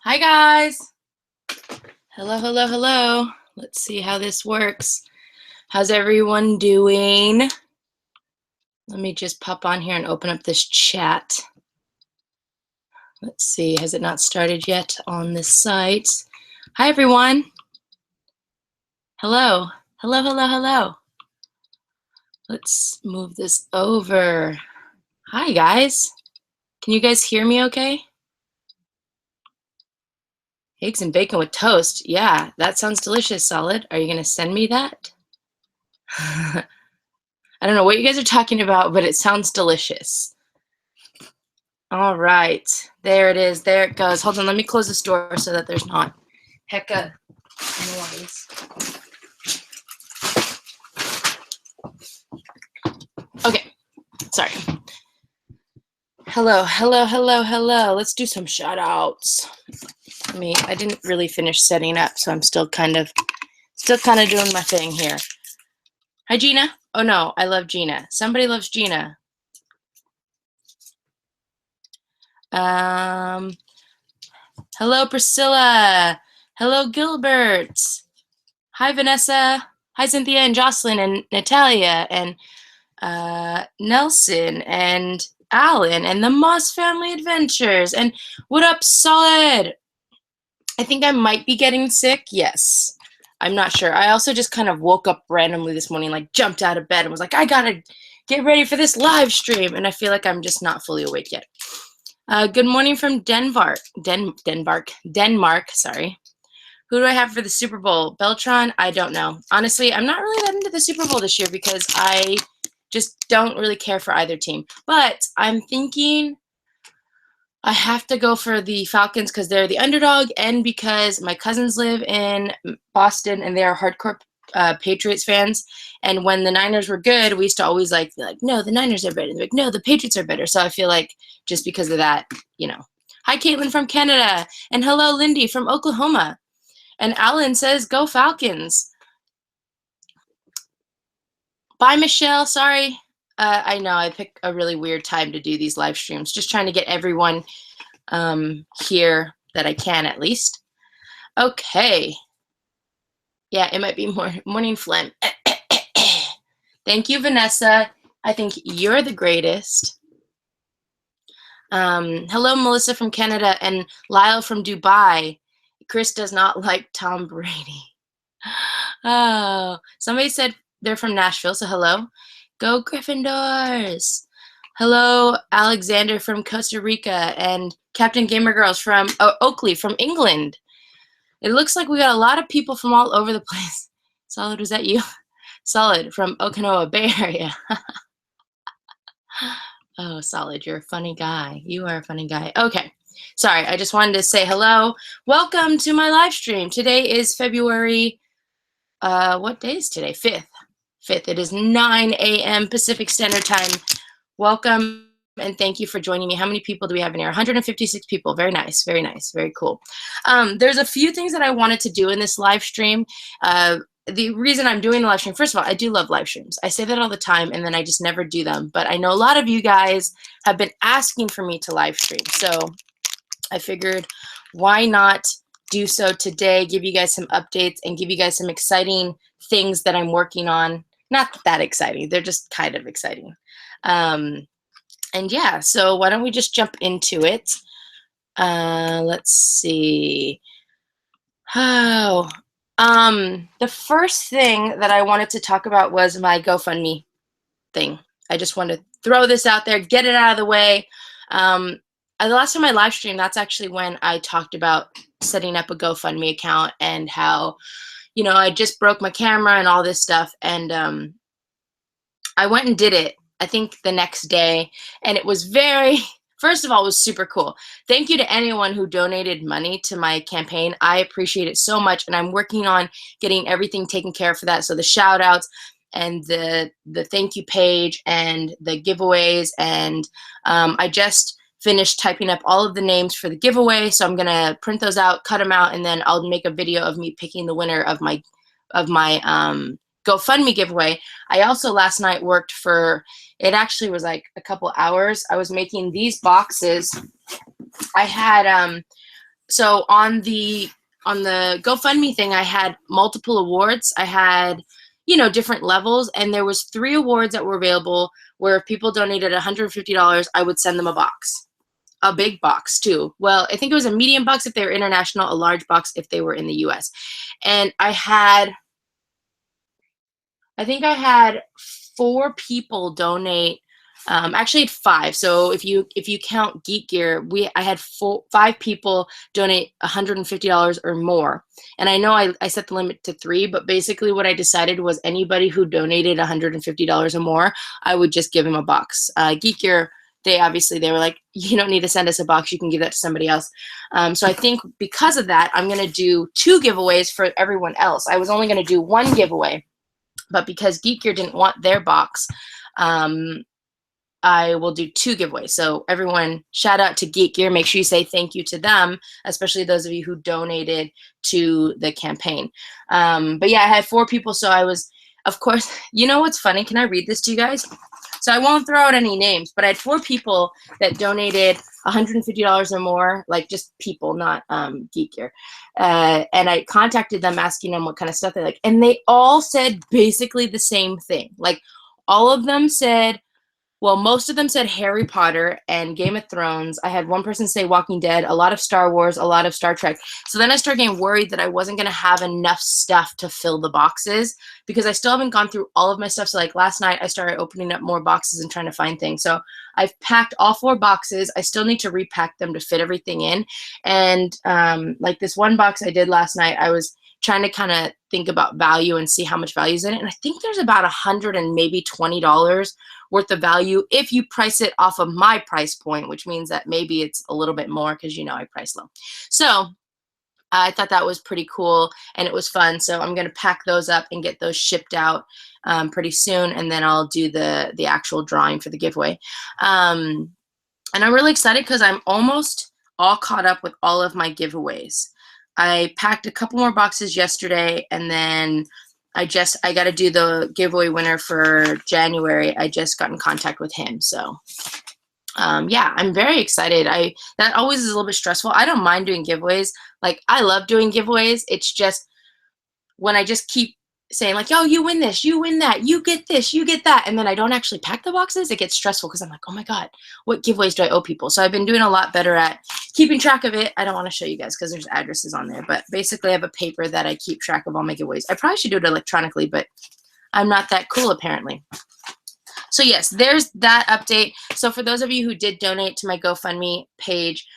Hi guys. Hello. Let's see how this works. How's everyone doing? Let me just pop on here and open up this chat. Let's see, has it not started yet on this site? Hi everyone. Hello. Let's move this over. Hi guys. Can you guys hear me okay? Eggs and bacon with toast. Yeah, that sounds delicious, Solid. Are you gonna send me that? I don't know what you guys are talking about, but it sounds delicious. All right, there it is. There it goes. Hold on, let me close this door so that there's not hecka noise. Okay, sorry. Hello. Let's do some shout outs. I didn't really finish setting up, so I'm still kind of doing my thing here. Hi, Gina. Oh no, I love Gina. Somebody loves Gina. Hello, Priscilla. Hello, Gilbert. Hi, Vanessa. Hi, Cynthia and Jocelyn and Natalia and Nelson and Alan and the Moss Family Adventures. And what up, Solid? I think I might be getting sick. Yes. I'm not sure. I also just kind of woke up randomly this morning, like jumped out of bed and was like, I gotta get ready for this live stream. And I feel like I'm just not fully awake yet. Good morning from Denmark, sorry. Who do I have for the Super Bowl? Beltron? I don't know. Honestly, I'm not really that into the Super Bowl this year because I just don't really care for either team. But I'm thinking I have to go for the Falcons because they're the underdog and because my cousins live in Boston and they are hardcore Patriots fans. And when the Niners were good, we used to always be like, no, the Niners are better. Like, no, the Patriots are better. So I feel like just because of that, you know. Hi, Caitlin from Canada. And hello, Lindy from Oklahoma. And Alan says, go Falcons. Bye, Michelle. Sorry. I know I pick a really weird time to do these live streams. Just trying to get everyone here that I can at least. Okay. Yeah, it might be more morning phlegm. Thank you, Vanessa. I think you're the greatest. Hello, Melissa from Canada and Lyle from Dubai. Chris does not like Tom Brady. Oh, somebody said they're from Nashville, so hello. Go Gryffindors. Hello, Alexander from Costa Rica and Captain Gamer Girls from Oakley from England. It looks like we got a lot of people from all over the place. Solid, was that you? Solid from Okinawa Bay Area. Oh, Solid, you're a funny guy. You are a funny guy. Okay. Sorry, I just wanted to say hello. Welcome to my live stream. Today is February, what day is today? 5th. It is 9 a.m. Pacific Standard Time. Welcome and thank you for joining me. How many people do we have in here? 156 people. Very nice. Very cool. There's a few things that I wanted to do in this live stream. The reason I'm doing the live stream, first of all, I do love live streams. I say that all the time and then I just never do them. But I know a lot of you guys have been asking for me to live stream. So I figured why not do so today, give you guys some updates and give you guys some exciting things that I'm working on. Not that exciting. They're just kind of exciting. And yeah, so why don't we just jump into it? Let's see. The first thing that I wanted to talk about was my GoFundMe thing. I just want to throw this out there, get it out of the way. The last time I live streamed, that's actually when I talked about setting up a GoFundMe account and how, you know, I just broke my camera and all this stuff. And I went and did it, I think the next day. And it was first of all, it was super cool. Thank you to anyone who donated money to my campaign. I appreciate it so much. And I'm working on getting everything taken care of for that. So the shout outs and the thank you page and the giveaways. And I just finished typing up all of the names for the giveaway. So I'm going to print those out, cut them out, and then I'll make a video of me picking the winner of my GoFundMe giveaway. I also last night worked for, it actually was like a couple hours. I was making these boxes. I had so on the GoFundMe thing, I had multiple awards. I had, you know, different levels, and there was 3 awards that were available where if people donated $150, I would send them a box. A big box too. Well, I think it was a medium box if they were international, a large box if they were in the US. And I think I had 4 people donate. Actually, I had 5. So if you count Geek Gear, I had 5 people donate $150 or more. And I know I set the limit to 3, but basically what I decided was anybody who donated $150 or more, I would just give them a box. Geek Gear, they were like, you don't need to send us a box. You can give that to somebody else. So I think because of that, I'm going to do 2 giveaways for everyone else. I was only going to do 1 giveaway. But because Geek Gear didn't want their box, I will do 2 giveaways. So everyone, shout out to Geek Gear. Make sure you say thank you to them, especially those of you who donated to the campaign. But yeah, I had 4 people. So I was, of course, you know what's funny? Can I read this to you guys? So I won't throw out any names, but I had 4 people that donated $150 or more, like just people, not Geek Gear. And I contacted them asking them what kind of stuff they like. And they all said basically the same thing. Like all of them said, well, most of them said Harry Potter and Game of Thrones. I had one person say Walking Dead, a lot of Star Wars, a lot of Star Trek. So then I started getting worried that I wasn't going to have enough stuff to fill the boxes because I still haven't gone through all of my stuff. So like last night I started opening up more boxes and trying to find things. So I've packed all 4 boxes. I still need to repack them to fit everything in. And like this one box I did last night, I was trying to kind of think about value and see how much value is in it. And I think there's about $100 and maybe $20 worth of value if you price it off of my price point, which means that maybe it's a little bit more because, you know, I price low. So I thought that was pretty cool and it was fun. So I'm going to pack those up and get those shipped out pretty soon. And then I'll do the actual drawing for the giveaway. And I'm really excited because I'm almost all caught up with all of my giveaways. I packed a couple more boxes yesterday, and then I got to do the giveaway winner for January. I just got in contact with him. So yeah, I'm very excited. That always is a little bit stressful. I don't mind doing giveaways. Like I love doing giveaways. It's just when I just keep saying like, oh, you win this, you win that, you get this, you get that, and then I don't actually pack the boxes, it gets stressful because I'm like, oh my God, what giveaways do I owe people? So I've been doing a lot better at keeping track of it. I don't want to show you guys because there's addresses on there, but basically I have a paper that I keep track of all my giveaways. I probably should do it electronically, but I'm not that cool apparently. So yes, there's that update. So for those of you who did donate to my GoFundMe page,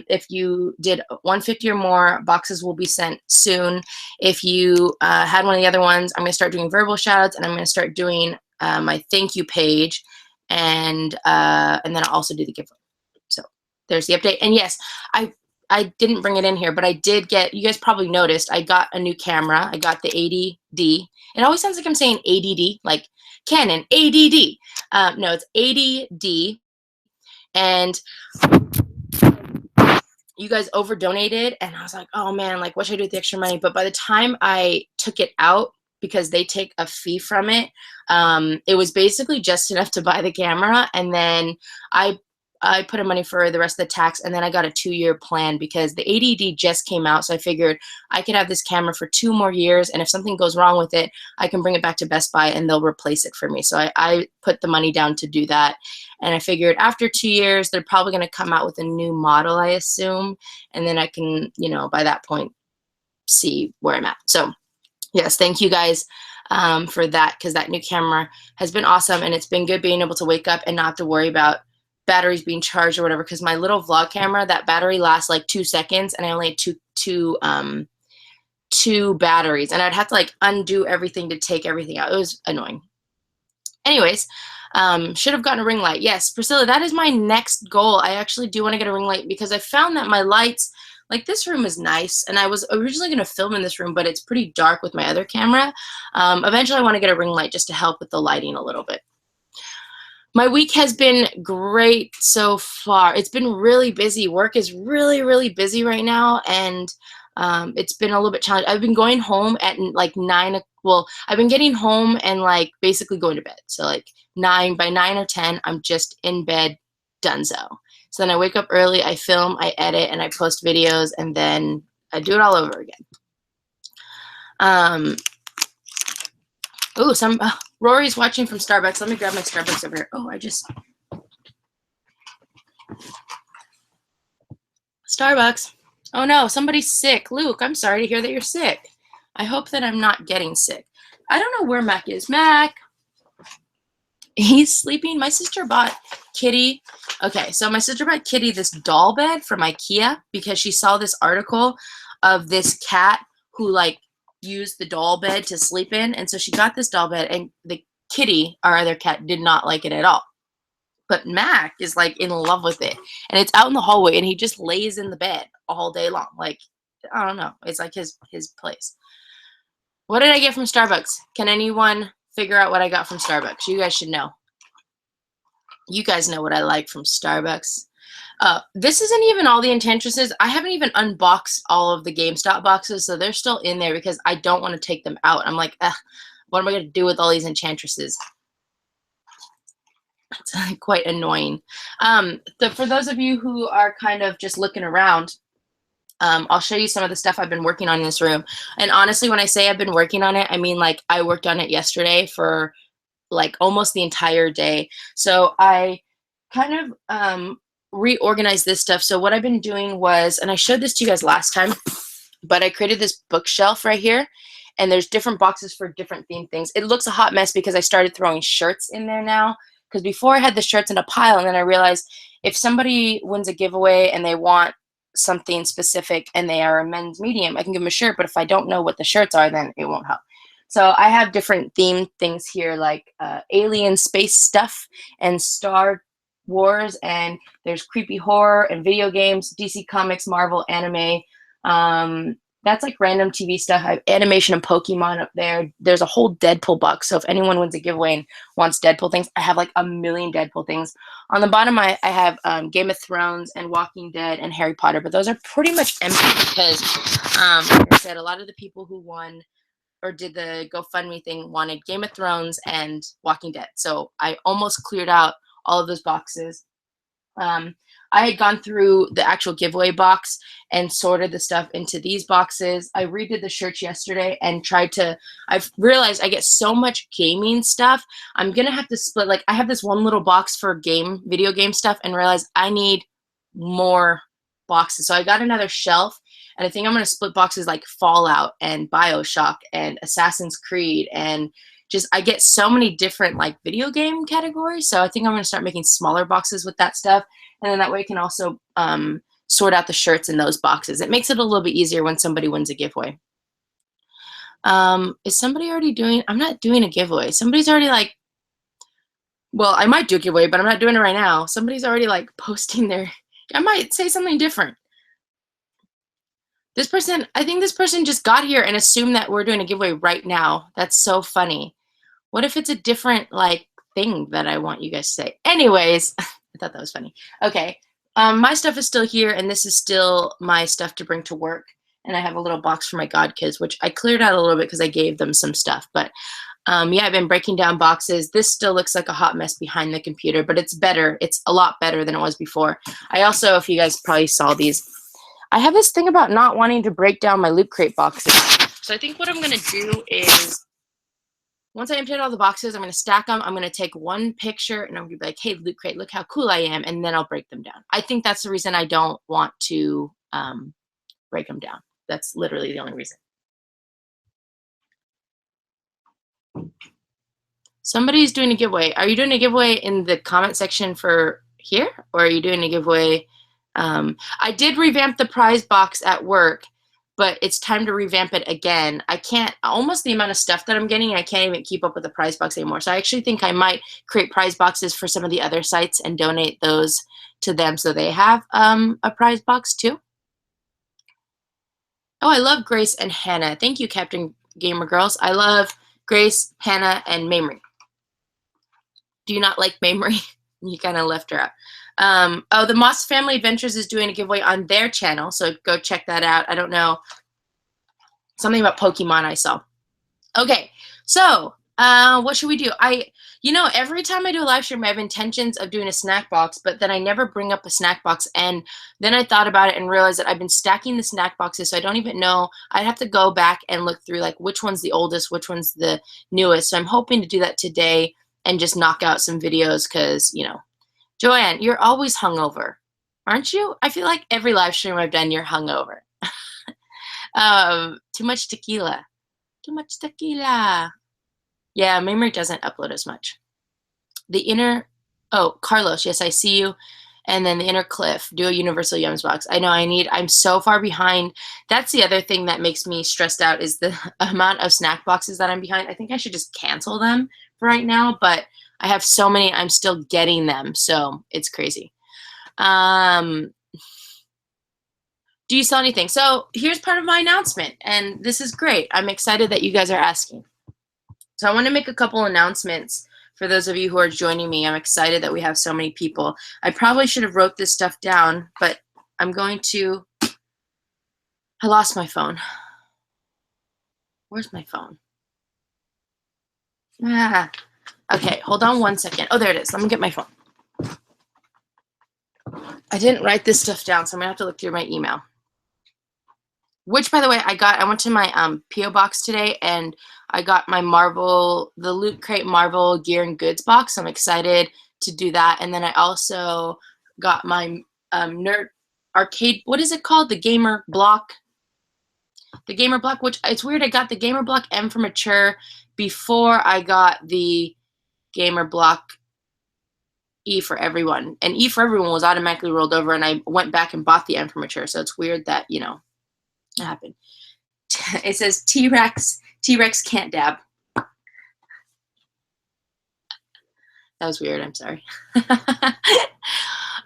if you did 150 or more, boxes will be sent soon. If you had one of the other ones, I'm going to start doing verbal shoutouts, and I'm going to start doing my thank you page, and then I'll also do the giveaway. So there's the update. And yes, I didn't bring it in here, but I did get, you guys probably noticed, I got a new camera. I got the 80D. It always sounds like I'm saying ADD, like Canon, ADD. No, it's 80D. And you guys over donated, and I was like, oh man, like what should I do with the extra money? But by the time I took it out, because they take a fee from it, it was basically just enough to buy the camera. And then I put in money for the rest of the tax, and then I got a 2-year plan because the ADD just came out. So I figured I could have this camera for 2 more years, and if something goes wrong with it, I can bring it back to Best Buy and they'll replace it for me. So I put the money down to do that. And I figured after 2 years, they're probably going to come out with a new model, I assume. And then I can, you know, by that point, see where I'm at. So yes, thank you guys for that, because that new camera has been awesome. And it's been good being able to wake up and not have to worry about batteries being charged or whatever, because my little vlog camera, that battery lasts like 2 seconds, and I only had two batteries, and I'd have to like undo everything to take everything out. It was annoying. Anyways, should have gotten a ring light. Yes, Priscilla, that is my next goal. I actually do want to get a ring light because I found that my lights, like this room is nice, and I was originally going to film in this room, but it's pretty dark with my other camera. Eventually I want to get a ring light just to help with the lighting a little bit. My week has been great so far. It's been really busy. Work is really, really busy right now, and it's been a little bit challenging. I've been going home at like 9. Well, I've been getting home and like basically going to bed. So like by 9 or 10, I'm just in bed, donezo. So then I wake up early, I film, I edit, and I post videos, and then I do it all over again. Rory's watching from Starbucks. Let me grab my Starbucks over here. Starbucks. Oh no, somebody's sick. Luke, I'm sorry to hear that you're sick. I hope that I'm not getting sick. I don't know where Mac is. Mac. He's sleeping. My sister bought Kitty. Okay, so my sister bought Kitty this doll bed from IKEA because she saw this article of this cat who like used the doll bed to sleep in. And so she got this doll bed, and the kitty, our other cat, did not like it at all. But Mac is like in love with it, and it's out in the hallway, and he just lays in the bed all day long. Like, I don't know. It's like his place. What did I get from Starbucks? Can anyone figure out what I got from Starbucks? You guys should know. You guys know what I like from Starbucks. This isn't even all the Enchantresses. I haven't even unboxed all of the GameStop boxes, so they're still in there because I don't want to take them out. I'm like, what am I going to do with all these Enchantresses? It's quite annoying. For those of you who are kind of just looking around, I'll show you some of the stuff I've been working on in this room. And honestly, when I say I've been working on it, I mean like I worked on it yesterday for like almost the entire day. So I kind of reorganized this stuff. So what I've been doing was, and I showed this to you guys last time, but I created this bookshelf right here, and there's different boxes for different themed things. It looks a hot mess because I started throwing shirts in there now. Because before I had the shirts in a pile, and then I realized if somebody wins a giveaway and they want something specific and they are a men's medium, I can give them a shirt, but if I don't know what the shirts are, then it won't help. So I have different themed things here, like alien space stuff and Star Wars, and there's creepy horror and video games, DC Comics, Marvel, anime. That's like random TV stuff. I have animation and Pokemon up there. There's a whole Deadpool box. So if anyone wins a giveaway and wants Deadpool things, I have like a million Deadpool things. On the bottom, I have Game of Thrones and Walking Dead and Harry Potter, but those are pretty much empty because, like I said, a lot of the people who won or did the GoFundMe thing wanted Game of Thrones and Walking Dead. So I almost cleared out all of those boxes. I had gone through the actual giveaway box and sorted the stuff into these boxes. I redid the shirts yesterday and I've realized I get so much gaming stuff. I'm going to have to split, like I have this one little box for video game stuff, and realized I need more boxes. So I got another shelf, and I think I'm going to split boxes like Fallout and BioShock and Assassin's Creed, and just I get so many different like video game categories. So I think I'm going to start making smaller boxes with that stuff. And then that way I can also sort out the shirts in those boxes. It makes it a little bit easier when somebody wins a giveaway. Is somebody already doing, I'm not doing a giveaway. Somebody's already like, well, I might do a giveaway, but I'm not doing it right now. Somebody's already like posting I might say something different. I think this person just got here and assumed that we're doing a giveaway right now. That's so funny. What if it's a different like thing that I want you guys to say? Anyways, I thought that was funny. Okay, my stuff is still here, and this is still my stuff to bring to work. And I have a little box for my godkids, which I cleared out a little bit because I gave them some stuff. But yeah, I've been breaking down boxes. This still looks like a hot mess behind the computer, but it's better. It's a lot better than it was before. I also, if you guys probably saw these, I have this thing about not wanting to break down my Loot Crate boxes. So I think what I'm going to do is, once I empty all the boxes, I'm going to stack them. I'm going to take one picture, and I'm going to be like, hey, Loot Crate, look how cool I am, and then I'll break them down. I think that's the reason I don't want to break them down. That's literally the only reason. Somebody's doing a giveaway. Are you doing a giveaway in the comment section for here, or are you doing a giveaway? I did revamp the prize box at work, but it's time to revamp it again. I can't, almost the amount of stuff that I'm getting, I can't even keep up with the prize box anymore. So I actually think I might create prize boxes for some of the other sites and donate those to them so they have a prize box too. Oh, I love Grace and Hannah. Thank you, Captain Gamer Girls. I love Grace, Hannah, and Mamrie. Do you not like Mamrie? You kind of left her out. Oh, the Moss Family Adventures is doing a giveaway on their channel, so go check that out. I don't know. Something about Pokemon I saw. Okay, so what should we do? You know, every time I do a live stream, I have intentions of doing a snack box, but then I never bring up a snack box. And then I thought about it and realized that I've been stacking the snack boxes, so I don't even know. I'd have to go back and look through, like, which one's the oldest, which one's the newest. So I'm hoping to do that today and just knock out some videos because, you know, Joanne, you're always hungover, aren't you? I feel like every live stream I've done, you're hungover. Too much tequila. Too much tequila. Yeah, Memory doesn't upload as much. The inner, oh, Carlos, yes, I see you. And then the inner Cliff, do a universal yums box. I know I'm so far behind. That's the other thing that makes me stressed out is the amount of snack boxes that I'm behind. I think I should just cancel them for right now, but I have so many, I'm still getting them, so it's crazy. Do you sell anything? So here's part of my announcement, and this is great. I'm excited that you guys are asking. So I want to make a couple announcements for those of you who are joining me. I'm excited that we have so many people. I probably should have wrote this stuff down, but I'm going to, I lost my phone. Where's my phone? Ah, okay, hold on one second. Oh, there it is. Let me get my phone. I didn't write this stuff down, so I'm gonna have to look through my email. Which, by the way, I went to my P.O. box today, and I got my the Loot Crate Marvel Gear and Goods box. I'm excited to do that. And then I also got my Nerd Arcade, what is it called? The Gamer Block. The Gamer Block, which it's weird, I got the Gamer Block M for Mature before I got the Gamer Block E for Everyone. And E for Everyone was automatically rolled over, and I went back and bought the M for Mature. So it's weird that, you know, it happened. It says T-Rex can't dab. That was weird, I'm sorry.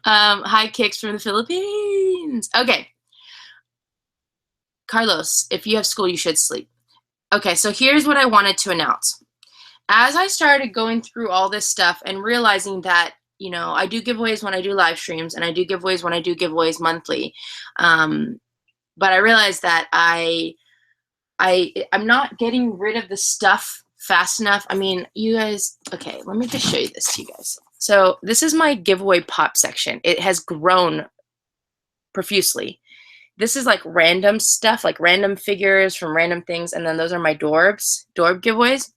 Hi, Kicks from the Philippines. Okay. Carlos, if you have school, you should sleep. Okay, so here's what I wanted to announce. As I started going through all this stuff and realizing that, you know, I do giveaways when I do live streams, and I do giveaways when I do giveaways monthly. But I realized that I'm not getting rid of the stuff fast enough. I mean, you guys, okay, let me just show you this to you guys. So this is my giveaway pop section. It has grown profusely. This is like random stuff, like random figures from random things, and then those are my Dorb giveaways.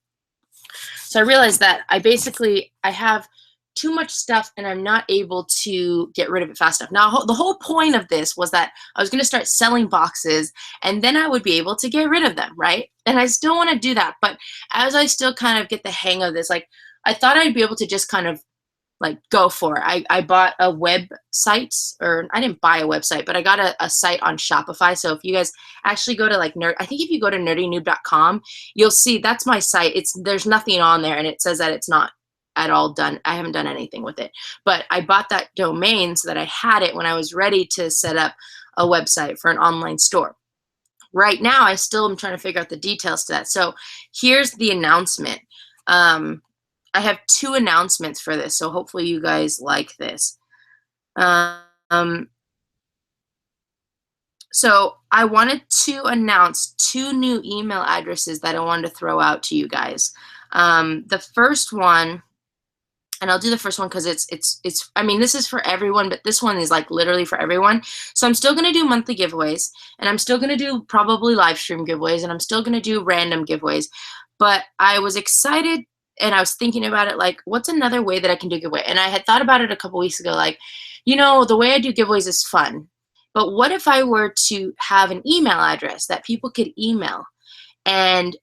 So I realized that I have too much stuff, and I'm not able to get rid of it fast enough. Now, the whole point of this was that I was going to start selling boxes, and then I would be able to get rid of them, right? And I still want to do that, but as I still kind of get the hang of this, like, I thought I'd be able to just kind of like go for it. I bought a website, or I didn't buy a website, but I got a site on Shopify. So if you guys actually go to like I think if you go to nerdynewb.com, you'll see that's my site. There's nothing on there, and it says that it's not at all done. I haven't done anything with it, but I bought that domain so that I had it when I was ready to set up a website for an online store. Right now, I still am trying to figure out the details to that. So here's the announcement. I have 2 announcements for this, so hopefully you guys like this. So I wanted to announce 2 new email addresses that I wanted to throw out to you guys. The first one, and I'll do the first one because it's I mean, this is for everyone, but this one is like literally for everyone. So I'm still going to do monthly giveaways, and I'm still going to do probably live stream giveaways, and I'm still going to do random giveaways. But I was excited, and I was thinking about it, like, what's another way that I can do giveaway? And I had thought about it a couple weeks ago, like, you know, the way I do giveaways is fun, but what if I were to have an email address that people could email and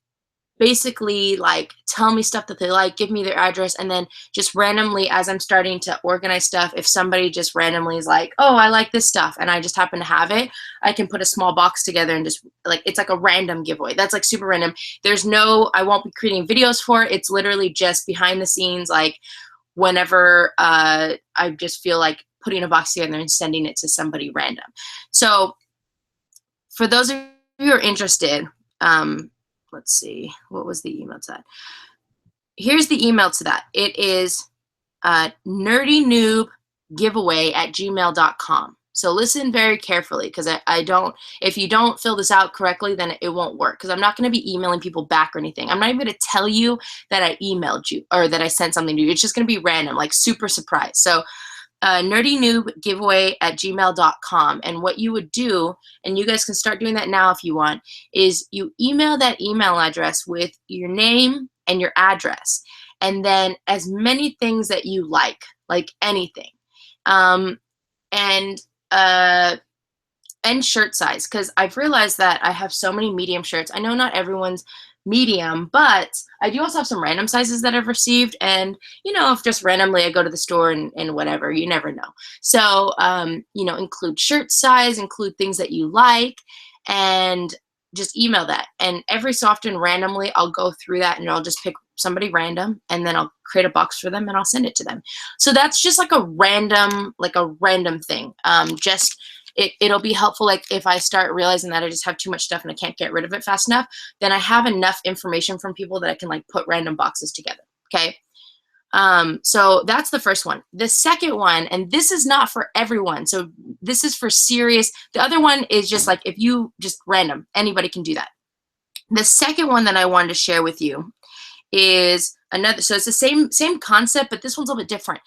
basically like tell me stuff that they like, give me their address, and then just randomly, as I'm starting to organize stuff, if somebody just randomly is like, oh, I like this stuff, and I just happen to have it, I can put a small box together and just like, it's like a random giveaway. That's like super random. I won't be creating videos for it. It's literally just behind the scenes, like whenever I just feel like putting a box together and sending it to somebody random. So for those of you who are interested, let's see, what was the email to that? Here's the email to that. It is nerdynoobgiveaway@gmail.com. So listen very carefully, because I don't, if you don't fill this out correctly, then it won't work, because I'm not going to be emailing people back or anything. I'm not even going to tell you that I emailed you or that I sent something to you. It's just going to be random, like super surprise. So nerdynoobgiveaway@gmail.com. And what you would do, and you guys can start doing that now if you want, is you email that email address with your name and your address, and then as many things that you like anything. And shirt size, because I've realized that I have so many medium shirts. I know not everyone's medium, but I do also have some random sizes that I've received. And, if just randomly I go to the store and whatever, you never know. So, include shirt size, include things that you like, and just email that. And every so often, randomly, I'll go through that and I'll just pick somebody random, and then I'll create a box for them and I'll send it to them. So that's just like a random thing. It'll be helpful, like if I start realizing that I just have too much stuff and I can't get rid of it fast enough, then I have enough information from people that I can like put random boxes together. Okay. So that's the first one. The second one, and this is not for everyone, so this is for serious. The other one is just like, if you just random, anybody can do that. The second one that I wanted to share with you is another, so it's the same concept, but this one's a little bit different.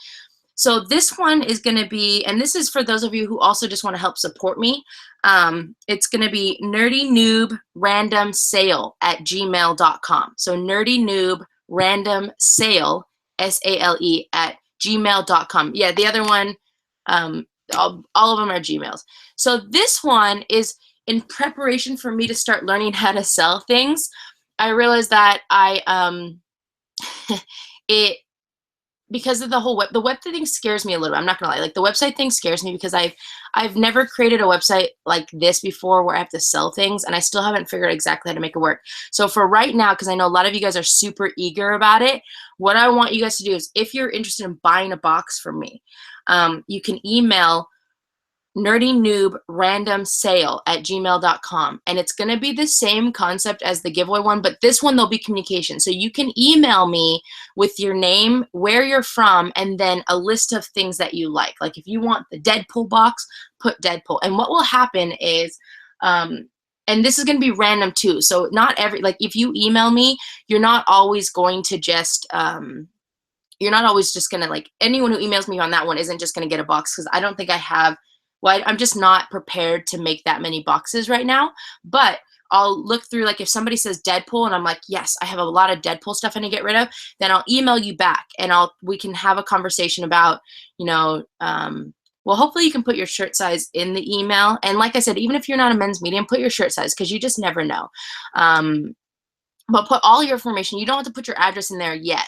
So this one is going to be, and this is for those of you who also just want to help support me. It's going to be nerdynoobrandomsale@gmail.com. So nerdynoobrandomsale, SALE, @gmail.com. Yeah, the other one, all of them are Gmails. So this one is in preparation for me to start learning how to sell things. I realized that because of the whole the web thing scares me a little bit. I'm not gonna lie, like the website thing scares me, because I've never created a website like this before where I have to sell things, and I still haven't figured out exactly how to make it work. So for right now, because I know a lot of you guys are super eager about it, what I want you guys to do is, if you're interested in buying a box from me, you can email nerdynoobrandomsale@gmail.com, and it's going to be the same concept as the giveaway one, but this one there'll be communication. So you can email me with your name, where you're from, and then a list of things that you like. Like if you want the Deadpool box, put Deadpool. And what will happen is, and this is going to be random too, so not every, like if you email me, you're not always going to just you're not always just going to, like, anyone who emails me on that one isn't just going to get a box, because I don't think I have, well, I'm just not prepared to make that many boxes right now. But I'll look through, like if somebody says Deadpool and I'm like, yes, I have a lot of Deadpool stuff I need to get rid of, then I'll email you back, and we can have a conversation about, well, hopefully you can put your shirt size in the email. And like I said, even if you're not a men's medium, put your shirt size, because you just never know. But put all your information. You don't have to put your address in there yet.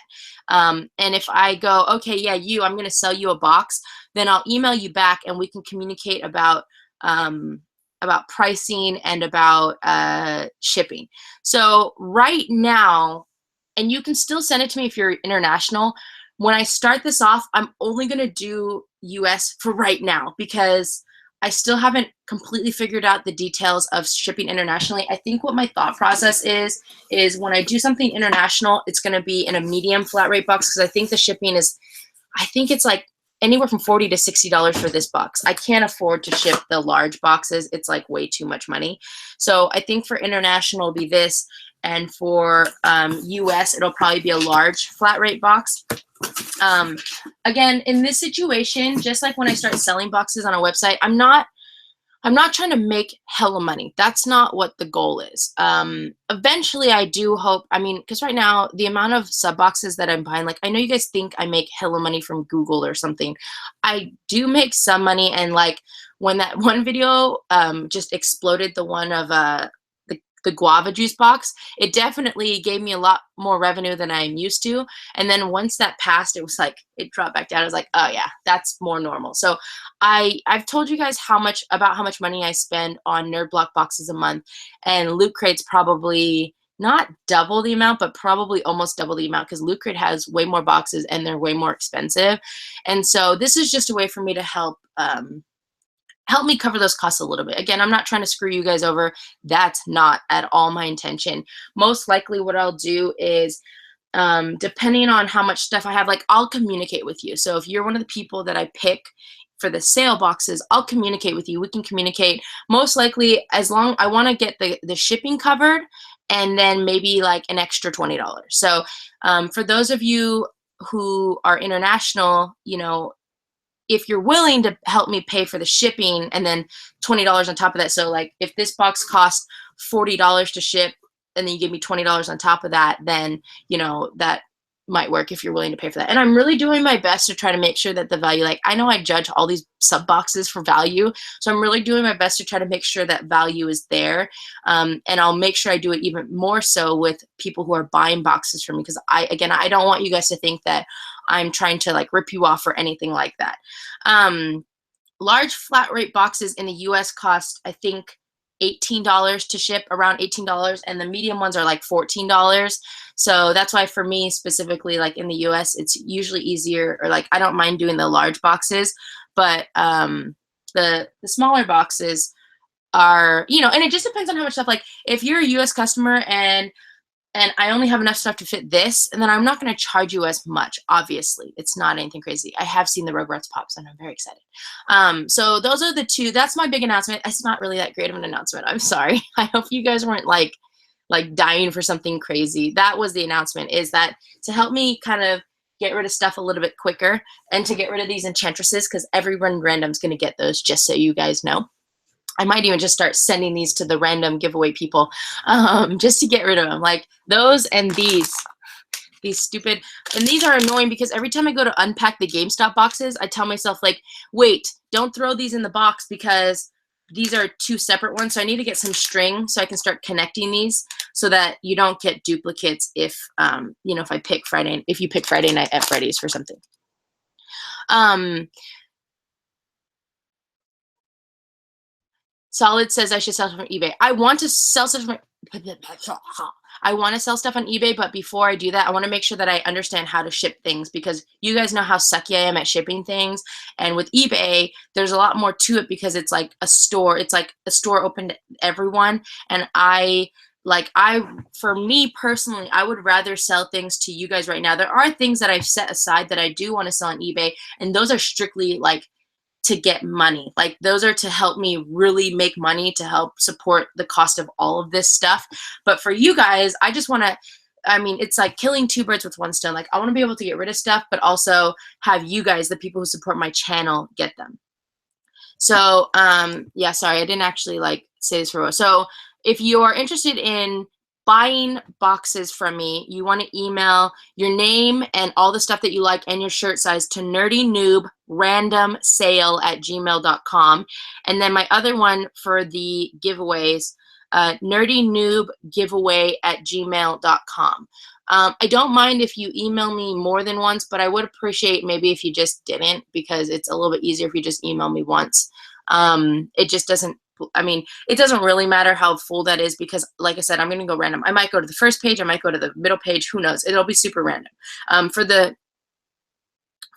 And if I go, okay, yeah, I'm going to sell you a box, then I'll email you back, and we can communicate about pricing and about shipping. So right now, and you can still send it to me if you're international. When I start this off, I'm only going to do US for right now, because I still haven't completely figured out the details of shipping internationally. I think what my thought process is when I do something international, it's going to be in a medium flat rate box, because I think the shipping is, I think it's like anywhere from $40 to $60 for this box. I can't afford to ship the large boxes. It's like way too much money. So I think for international, it'll be this. And for US, it'll probably be a large flat rate box. Again, in this situation, just like when I start selling boxes on a website, I'm not trying to make hella money. That's not what the goal is. Eventually, I do hope, because right now, the amount of sub boxes that I'm buying, like, I know you guys think I make hella money from Google or something. I do make some money, and like when that one video just exploded, the one of the guava juice box, it definitely gave me a lot more revenue than I'm used to. And then once that passed, it was like, it dropped back down. I was like, oh yeah, that's more normal. So I've told you guys how much money I spend on Nerd Block boxes a month, and Loot Crate's probably not double the amount, but probably almost double the amount, because Loot Crate has way more boxes and they're way more expensive. And so this is just a way for me to help me cover those costs a little bit. Again, I'm not trying to screw you guys over. That's not at all my intention. Most likely what I'll do is, depending on how much stuff I have, like, I'll communicate with you. So if you're one of the people that I pick for the sale boxes, I'll communicate with you. We can communicate most likely as long I want to get the shipping covered and then maybe like an extra $20. So for those of you who are international, you know, if you're willing to help me pay for the shipping and then $20 on top of that. So like if this box costs $40 to ship and then you give me $20 on top of that, then, you know, that might work if you're willing to pay for that. And I'm really doing my best to try to make sure that the value, like I know I judge all these sub boxes for value. So I'm really doing my best to try to make sure that value is there. And I'll make sure I do it even more so with people who are buying boxes from me. Because I don't want you guys to think that I'm trying to like rip you off or anything like that. Large flat rate boxes in the US cost, I think, $18 to ship, around $18, and the medium ones are like $14. So that's why for me specifically, like in the US, it's usually easier, or like I don't mind doing the large boxes, but the smaller boxes are, you know, and it just depends on how much stuff. Like if you're a US customer and I only have enough stuff to fit this, and then I'm not going to charge you as much. Obviously, it's not anything crazy. I have seen the Rugrats pops, and I'm very excited. So those are the two. That's my big announcement. It's not really that great of an announcement. I'm sorry. I hope you guys weren't like dying for something crazy. That was the announcement, is that to help me kind of get rid of stuff a little bit quicker and to get rid of these enchantresses, because everyone random's going to get those, just so you guys know. I might even just start sending these to the random giveaway people just to get rid of them. Like those and these stupid, and these are annoying because every time I go to unpack the GameStop boxes, I tell myself like, wait, don't throw these in the box because these are two separate ones. So I need to get some string so I can start connecting these so that you don't get duplicates if, you know, if you pick Friday night at Freddy's for something. Solid says I should sell stuff on eBay. I want to sell stuff on eBay, but before I do that, I want to make sure that I understand how to ship things, because you guys know how sucky I am at shipping things. And with eBay, there's a lot more to it because it's like a store. It's like a store open to everyone. And for me personally, I would rather sell things to you guys right now. There are things that I've set aside that I do want to sell on eBay, and those are strictly like to get money. Like those are to help me really make money to help support the cost of all of this stuff. But for you guys, I just want to, I mean, it's like killing two birds with one stone. Like I want to be able to get rid of stuff, but also have you guys, the people who support my channel, get them. So, yeah, sorry, I didn't actually like say this for. So if you are interested in buying boxes from me, you want to email your name and all the stuff that you like and your shirt size to nerdynewbrandomsale@gmail.com. And then my other one for the giveaways, nerdynewbgiveaway@gmail.com. I don't mind if you email me more than once, but I would appreciate maybe if you just didn't, because it's a little bit easier if you just email me once. It just doesn't, I mean, it doesn't really matter how full that is, because like I said, I'm going to go random. I might go to the first page. I might go to the middle page. Who knows? It'll be super random. For the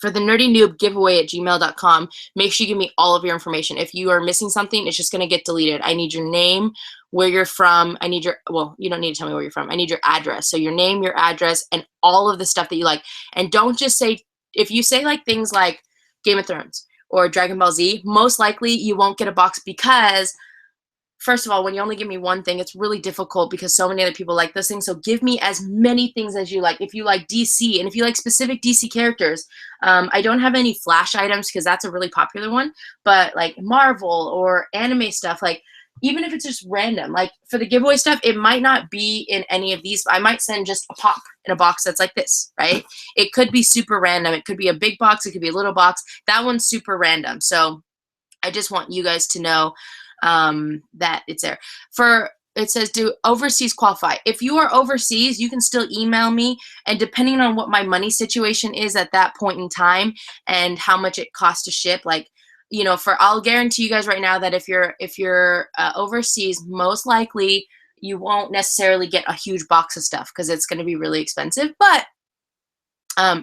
Nerdy Noob giveaway @gmail.com, make sure you give me all of your information. If you are missing something, it's just going to get deleted. I need your name, where you're from. I need well, you don't need to tell me where you're from. I need your address. So your name, your address, and all of the stuff that you like. And don't just say, if you say like things like Game of Thrones or Dragon Ball Z, most likely you won't get a box, because first of all, when you only give me one thing, it's really difficult because so many other people like those things. So give me as many things as you like. If you like DC, and if you like specific DC characters, I don't have any Flash items because that's a really popular one, but like Marvel or anime stuff, like even if it's just random, like for the giveaway stuff, it might not be in any of these. I might send just a pop in a box that's like this, right? It could be super random. It could be a big box. It could be a little box. That one's super random. So I just want you guys to know that it's there. It says, do overseas qualify? If you are overseas, you can still email me, and depending on what my money situation is at that point in time and how much it costs to ship, like, you know, I'll guarantee you guys right now that if you're overseas, most likely you won't necessarily get a huge box of stuff because it's going to be really expensive, but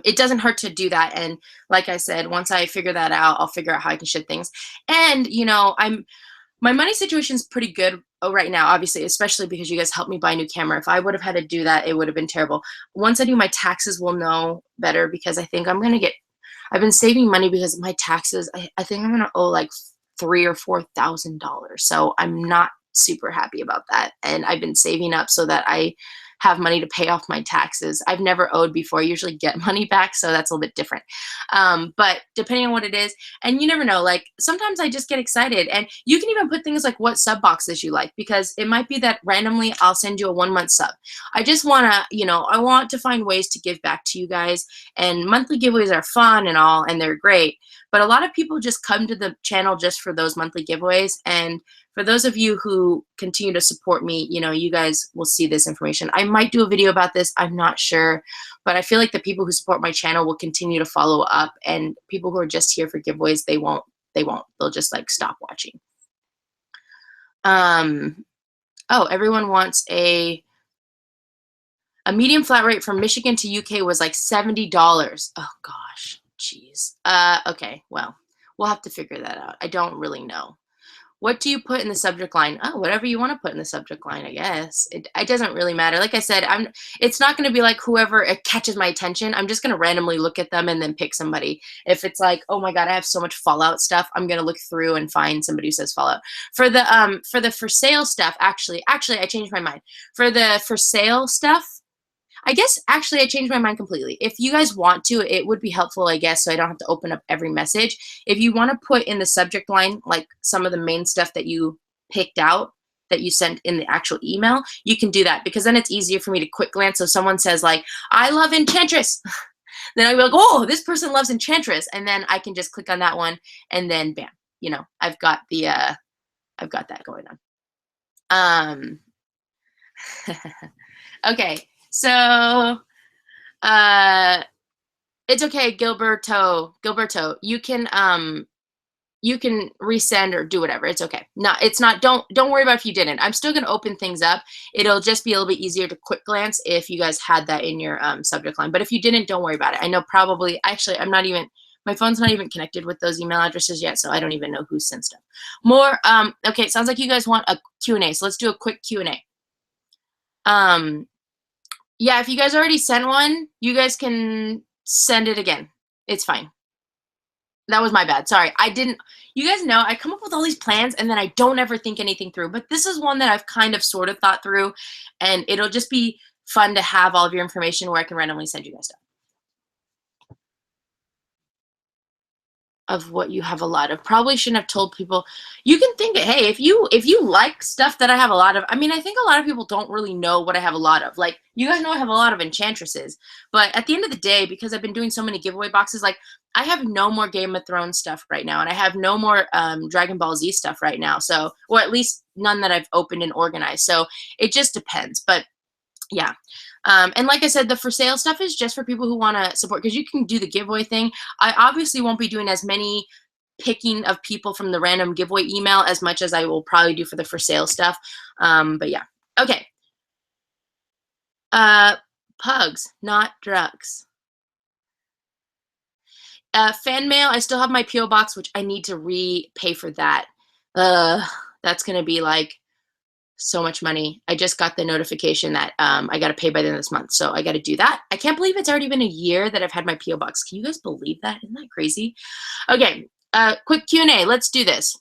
it doesn't hurt to do that. And like I said, once I figure that out, I'll figure out how I can ship things. And, you know, my money situation is pretty good right now, obviously, especially because you guys helped me buy a new camera. If I would have had to do that, it would have been terrible. Once I do my taxes, we'll know better, because I think I'm going to get, I've been saving money because of my taxes. I think I'm gonna owe like $3,000 or $4,000. So I'm not super happy about that. And I've been saving up so that I have money to pay off my taxes. I've never owed before. I usually get money back, so that's a little bit different. But depending on what it is, and you never know, like sometimes I just get excited, and you can even put things like what sub boxes you like, because it might be that randomly I'll send you a 1 month sub. I just want to, I want to find ways to give back to you guys, and monthly giveaways are fun and all, and they're great. But a lot of people just come to the channel just for those monthly giveaways. And for those of you who continue to support me, you guys will see this information. I might do a video about this. I'm not sure. But I feel like the people who support my channel will continue to follow up. And people who are just here for giveaways, they won't. They'll just like stop watching. Oh, everyone wants a medium flat rate from Michigan to UK was like $70. Oh, gosh. Jeez. Okay, well, we'll have to figure that out. I don't really know. What do you put in the subject line? Oh, whatever you want to put in the subject line, I guess. It doesn't really matter. Like I said, it's not going to be like whoever catches my attention. I'm just going to randomly look at them and then pick somebody. If it's like, oh my God, I have so much Fallout stuff, I'm going to look through and find somebody who says Fallout. For the for sale stuff, actually, I changed my mind. For the for sale stuff, I guess actually I changed my mind completely. If you guys want to, it would be helpful, I guess, so I don't have to open up every message. If you want to put in the subject line, like some of the main stuff that you picked out that you sent in the actual email, you can do that, because then it's easier for me to quick glance. So someone says like, I love Enchantress. Then I'll be like, oh, this person loves Enchantress. And then I can just click on that one, and then bam, I've got that going on. Okay. So, it's okay, Gilberto. You can resend or do whatever. It's okay. It's not. Don't worry about if you didn't. I'm still gonna open things up. It'll just be a little bit easier to quick glance if you guys had that in your subject line. But if you didn't, don't worry about it. I know probably. Actually, my phone's not even connected with those email addresses yet, so I don't even know who sent stuff. More. Okay. Sounds like you guys want a Q&A. So let's do a quick Q&A. Yeah, if you guys already sent one, you guys can send it again. It's fine. That was my bad. Sorry. You guys know I come up with all these plans and then I don't ever think anything through. But this is one that I've kind of sort of thought through, and it'll just be fun to have all of your information where I can randomly send you guys stuff. Of what you have a lot of. Probably shouldn't have told people. You can think, hey, if you like stuff that I have a lot of, I think a lot of people don't really know what I have a lot of. Like, you guys know I have a lot of Enchantresses, but at the end of the day, because I've been doing so many giveaway boxes, like I have no more Game of Thrones stuff right now, and I have no more Dragon Ball Z stuff right now. So, or at least none that I've opened and organized. So it just depends. But yeah. And like I said, the for sale stuff is just for people who want to support, because you can do the giveaway thing. I obviously won't be doing as many picking of people from the random giveaway email as much as I will probably do for the for sale stuff. But yeah. Okay. Pugs, not drugs. Fan mail, I still have my P.O. box, which I need to repay for that. That's going to be like so much money. I just got the notification that I got to pay by the end of this month. So I got to do that. I can't believe it's already been a year that I've had my P.O. box. Can you guys believe that? Isn't that crazy? Okay. Quick Q&A. Let's do this.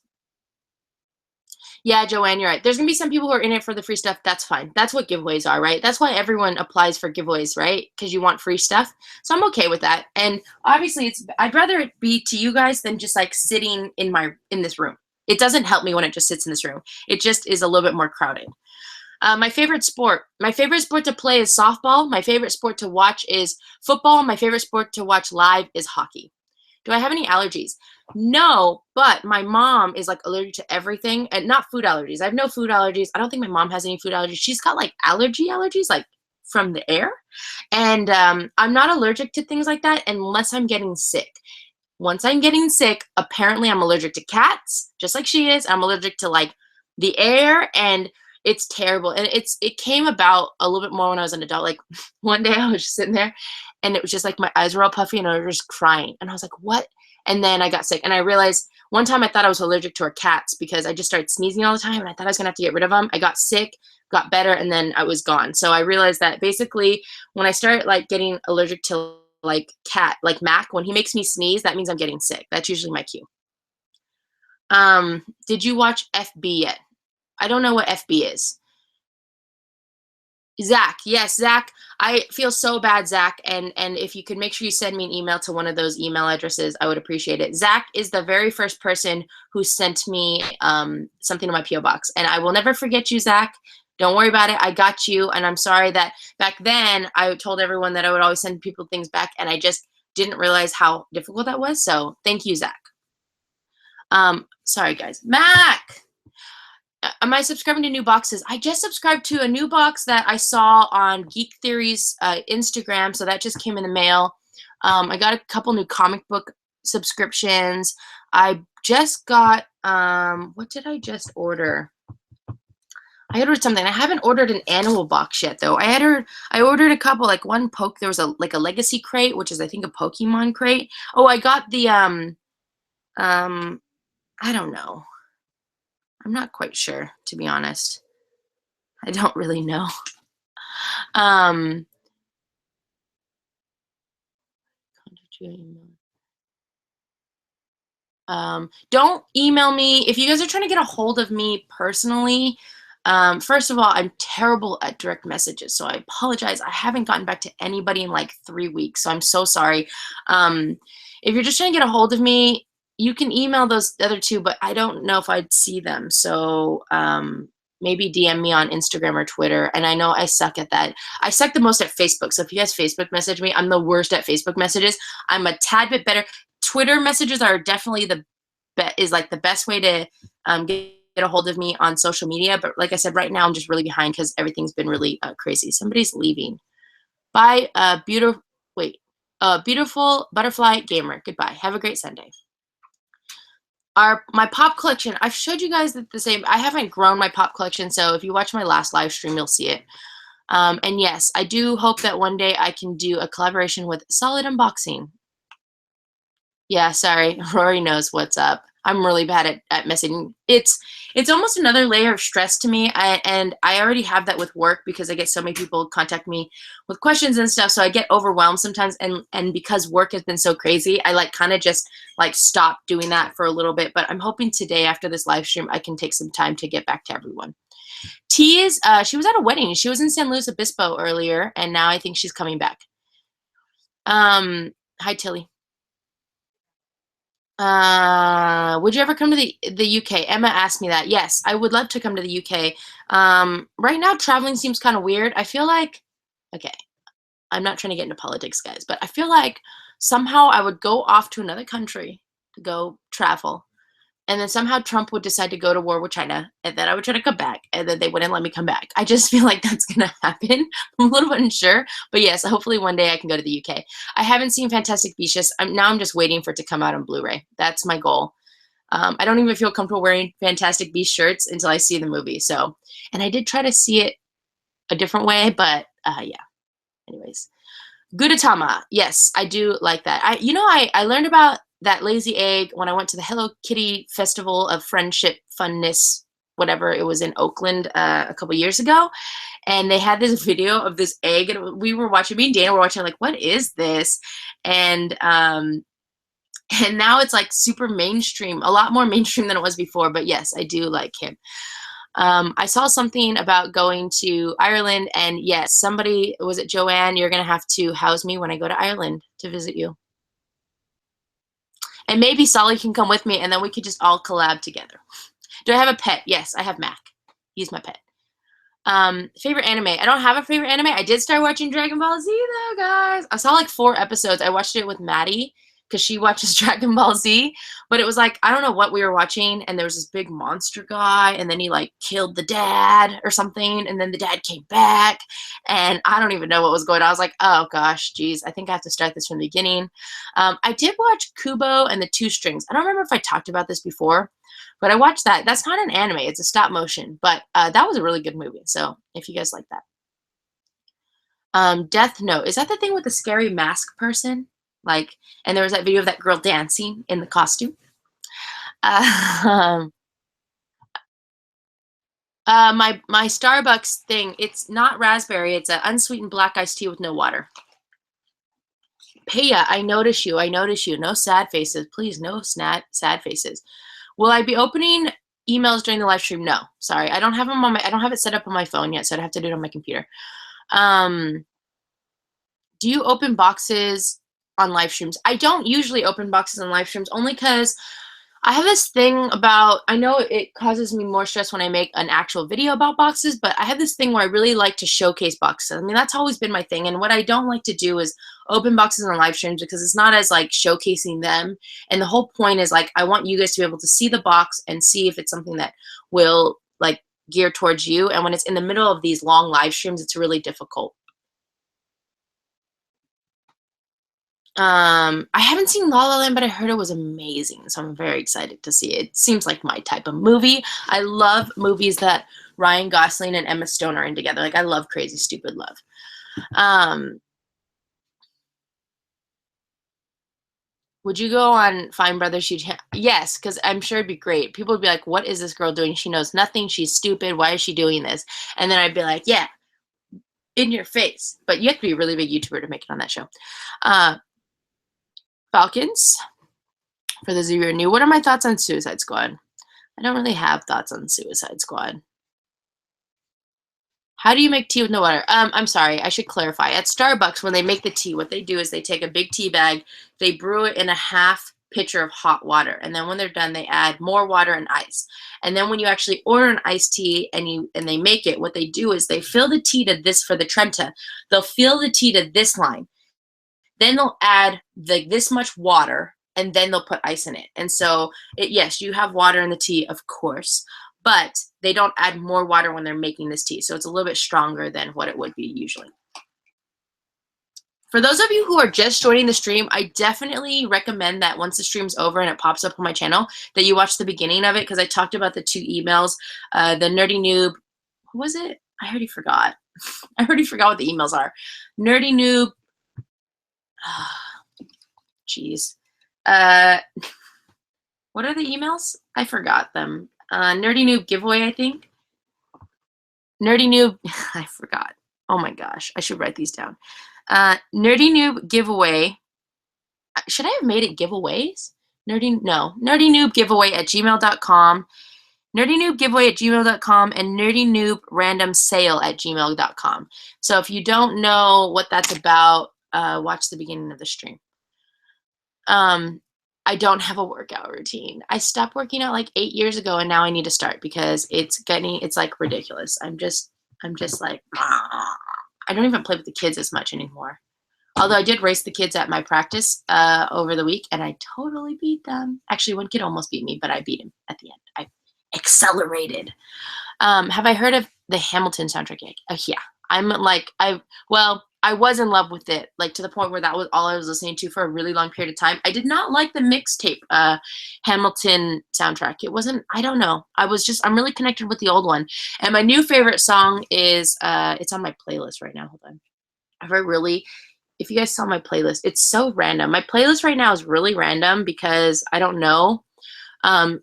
Yeah, Joanne, you're right. There's going to be some people who are in it for the free stuff. That's fine. That's what giveaways are, right? That's why everyone applies for giveaways, right? Because you want free stuff. So I'm okay with that. And obviously, I'd rather it be to you guys than just like sitting in this room. It doesn't help me when it just sits in this room. It just is a little bit more crowded. My favorite sport. My favorite sport to play is softball. My favorite sport to watch is football. My favorite sport to watch live is hockey. Do I have any allergies? No, but my mom is like allergic to everything, and not food allergies. I have no food allergies. I don't think my mom has any food allergies. She's got like allergies, like from the air. And I'm not allergic to things like that unless I'm getting sick. Once I'm getting sick, apparently I'm allergic to cats, just like she is. I'm allergic to like the air, and it's terrible. And it came about a little bit more when I was an adult. Like one day I was just sitting there, and it was just like my eyes were all puffy and I was just crying. And I was like, what? And then I got sick, and I realized one time I thought I was allergic to our cats because I just started sneezing all the time, and I thought I was gonna have to get rid of them. I got sick, got better, and then I was gone. So I realized that basically when I started like getting allergic to like cat, like Mac. When he makes me sneeze, that means I'm getting sick. That's usually my cue. Did you watch FB yet? I don't know what FB is. Zach, yes, Zach. I feel so bad, Zach. And if you could make sure you send me an email to one of those email addresses, I would appreciate it. Zach is the very first person who sent me something to my PO box, and I will never forget you, Zach. Don't worry about it. I got you, and I'm sorry that back then I told everyone that I would always send people things back, and I just didn't realize how difficult that was. So thank you, Zach. Sorry, guys. Mac. Am I subscribing to new boxes? I just subscribed to a new box that I saw on Geek Theory's Instagram, so that just came in the mail. I got a couple new comic book subscriptions. I just got, what did I just order? I ordered something. I haven't ordered an animal box yet, though. I ordered a couple, like one there was a legacy crate, which is I think a Pokemon crate. Oh, I got the I don't know. I'm not quite sure, to be honest. I don't really know. Don't email me. If you guys are trying to get a hold of me personally, first of all, I'm terrible at direct messages, so I apologize. I haven't gotten back to anybody in like 3 weeks, so I'm so sorry. If you're just trying to get a hold of me, you can email those other two, but I don't know if I'd see them. So maybe DM me on Instagram or Twitter. And I know I suck at that. I suck the most at Facebook. So if you guys Facebook message me, I'm the worst at Facebook messages. I'm a tad bit better. Twitter messages are definitely the best way to get a hold of me on social media. But like I said, right now I'm just really behind because everything's been really crazy. Somebody's leaving. Bye, beautiful butterfly gamer. Goodbye. Have a great Sunday. My pop collection, I've showed you guys the same. I haven't grown my pop collection, so if you watch my last live stream, you'll see it. And yes, I do hope that one day I can do a collaboration with Solid Unboxing. Yeah, sorry, Rory knows what's up. I'm really bad at messaging. It's almost another layer of stress to me, and I already have that with work because I get so many people contact me with questions and stuff, so I get overwhelmed sometimes, and because work has been so crazy, I like kind of just like stop doing that for a little bit, but I'm hoping today after this live stream I can take some time to get back to everyone. T is, she was at a wedding. She was in San Luis Obispo earlier, and now I think she's coming back. Hi, Tilly. Would you ever come to the UK? Emma asked me that. Yes, I would love to come to the UK. Right now traveling seems kind of weird. I feel like, okay, I'm not trying to get into politics, guys, but I feel like somehow I would go off to another country to go travel, and then somehow Trump would decide to go to war with China, and then I would try to come back, and then they wouldn't let me come back. I just feel like that's going to happen. I'm a little bit unsure, but yes, hopefully one day I can go to the UK. I haven't seen Fantastic Beasts. Now I'm just waiting for it to come out on Blu-ray. That's my goal. I don't even feel comfortable wearing Fantastic Beasts shirts until I see the movie. So, and I did try to see it a different way, but yeah. Anyways, Gudetama. Yes, I do like that. I learned about that lazy egg when I went to the Hello Kitty Festival of Friendship Funness, whatever it was in Oakland a couple years ago, and they had this video of this egg, and we were watching. Me and Dana were watching, like, what is this? And now it's like super mainstream, a lot more mainstream than it was before. But yes, I do like him. I saw something about going to Ireland, and yes, somebody, was it Joanne? You're going to have to house me when I go to Ireland to visit you. And maybe Solly can come with me, and then we could just all collab together. Do I have a pet? Yes, I have Mac. He's my pet. Favorite anime. I don't have a favorite anime. I did start watching Dragon Ball Z, though, guys. I saw like 4 episodes. I watched it with Maddie because she watches Dragon Ball Z, but it was like, I don't know what we were watching, and there was this big monster guy, and then he like killed the dad or something, and then the dad came back, and I don't even know what was going on. I was like, oh gosh, geez, I think I have to start this from the beginning. I did watch Kubo and the Two Strings. I don't remember if I talked about this before, but I watched that. That's not an anime, it's a stop motion, but that was a really good movie, so if you guys like that. Death Note, is that the thing with the scary mask person? Like, and there was that video of that girl dancing in the costume. My Starbucks thing, it's not raspberry, it's an unsweetened black iced tea with no water. Paya, I notice you. I notice you. No sad faces. Please, no sad faces. Will I be opening emails during the live stream? No. Sorry. I don't have them on my I don't have it set up on my phone yet, so I'd have to do it on my computer. Do you open boxes on live streams? I don't usually open boxes on live streams only because I have this thing about, I know it causes me more stress when I make an actual video about boxes, but I have this thing where I really like to showcase boxes. I mean, that's always been my thing. And what I don't like to do is open boxes on live streams because it's not as like showcasing them. And the whole point is like, I want you guys to be able to see the box and see if it's something that will like gear towards you. And when it's in the middle of these long live streams, it's really difficult. I haven't seen La La Land, but I heard it was amazing, so I'm very excited to see it. It seems like my type of movie. I love movies that Ryan Gosling and Emma Stone are in together. Like, I love Crazy Stupid Love. Would you go on Fine Brothers? Yes, because I'm sure it'd be great. People would be like, what is this girl doing? She knows nothing. She's stupid. Why is she doing this? And then I'd be like, yeah, in your face. But you have to be a really big YouTuber to make it on that show. Falcons, for those of you who are new, what are my thoughts on Suicide Squad? I don't really have thoughts on Suicide Squad. How do you make tea with no water? I'm sorry, I should clarify. At Starbucks, when they make the tea, what they do is they take a big tea bag, they brew it in a half pitcher of hot water, and then when they're done, they add more water and ice. And then when you actually order an iced tea and they make it, what they do is they fill the tea to this for the Trenta. They'll fill the tea to this line. Then they'll add this much water, and then they'll put ice in it. And so, yes, you have water in the tea, of course, but they don't add more water when they're making this tea. So it's a little bit stronger than what it would be usually. For those of you who are just joining the stream, I definitely recommend that once the stream's over and it pops up on my channel, that you watch the beginning of it, because I talked about the 2 emails. The Nerdy Noob, what was it? I already forgot. I already forgot what the emails are. Nerdy Noob. Jeez. What are the emails? I forgot them. Nerdy Noob giveaway, I think. Nerdy Noob, I forgot. Oh my gosh, I should write these down. Nerdy Noob giveaway. Should I have made it giveaways? Nerdy Noob giveaway at gmail.com. Nerdy Noob giveaway at gmail.com and Nerdy Noob random sale at gmail.com. So if you don't know what that's about, watch the beginning of the stream. I don't have a workout routine. I stopped working out like 8 years ago, and now I need to start because it's like ridiculous. I'm just like, I don't even play with the kids as much anymore. Although I did race the kids at my practice over the week, and I totally beat them. Actually, one kid almost beat me, but I beat him at the end. I accelerated. Have I heard of the Hamilton soundtrack? Yeah. I was in love with it, like to the point where that was all I was listening to for a really long period of time. I did not like the mixtape Hamilton soundtrack. It wasn't, I don't know. I'm really connected with the old one. And my new favorite song is, it's on my playlist right now. Hold on. If you guys saw my playlist, it's so random. My playlist right now is really random because I don't know.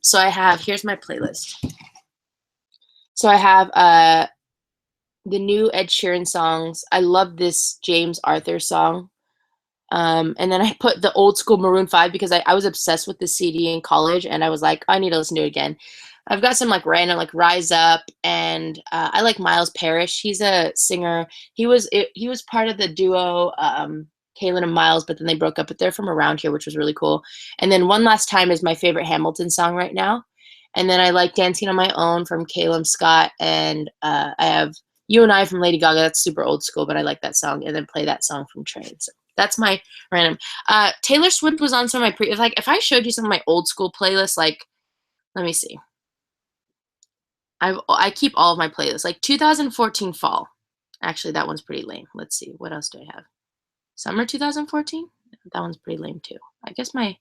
So here's my playlist. So I have, the new Ed Sheeran songs. I love this James Arthur song. And then I put the old school Maroon 5 because I was obsessed with the CD in college, and I was like, I need to listen to it again. I've got some like random like Rise Up, and I like Miles Parrish. He's a singer. He was part of the duo Kaylin and Miles, but then they broke up, but they're from around here, which was really cool. And then One Last Time is my favorite Hamilton song right now. And then I like Dancing on My Own from Caleb Scott, and I have You and I from Lady Gaga. That's super old school, but I like that song. And then Play That Song from Trey. So that's my random. Taylor Swift was on some of my if I showed you some of my old school playlists, like, let me see. I keep all of my playlists. Like 2014 fall. Actually, that one's pretty lame. Let's see. What else do I have? Summer 2014? That one's pretty lame too. I guess my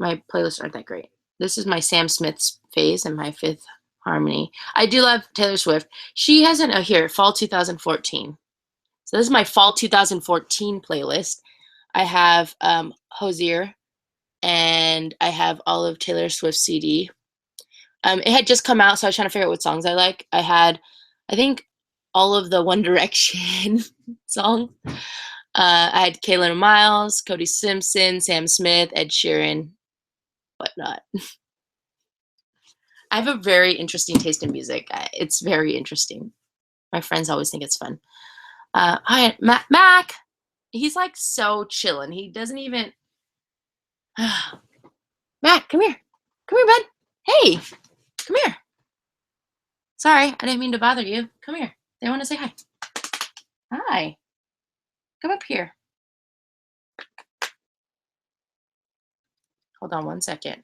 playlists aren't that great. This is my Sam Smith's phase and my Fifth Harmony. I do love Taylor Swift. She has here, fall 2014. So this is my fall 2014 playlist. I have Hozier, and I have all of Taylor Swift's CD. It had just come out, so I was trying to figure out what songs I like. I think, all of the One Direction songs. I had Kaylin Miles, Cody Simpson, Sam Smith, Ed Sheeran, whatnot. I have a very interesting taste in music. It's very interesting. My friends always think it's fun. Hi, Mac. He's like so chillin'. He doesn't even. Mac, come here. Come here, bud. Hey, come here. Sorry, I didn't mean to bother you. Come here. They want to say hi. Hi. Come up here. Hold on one second.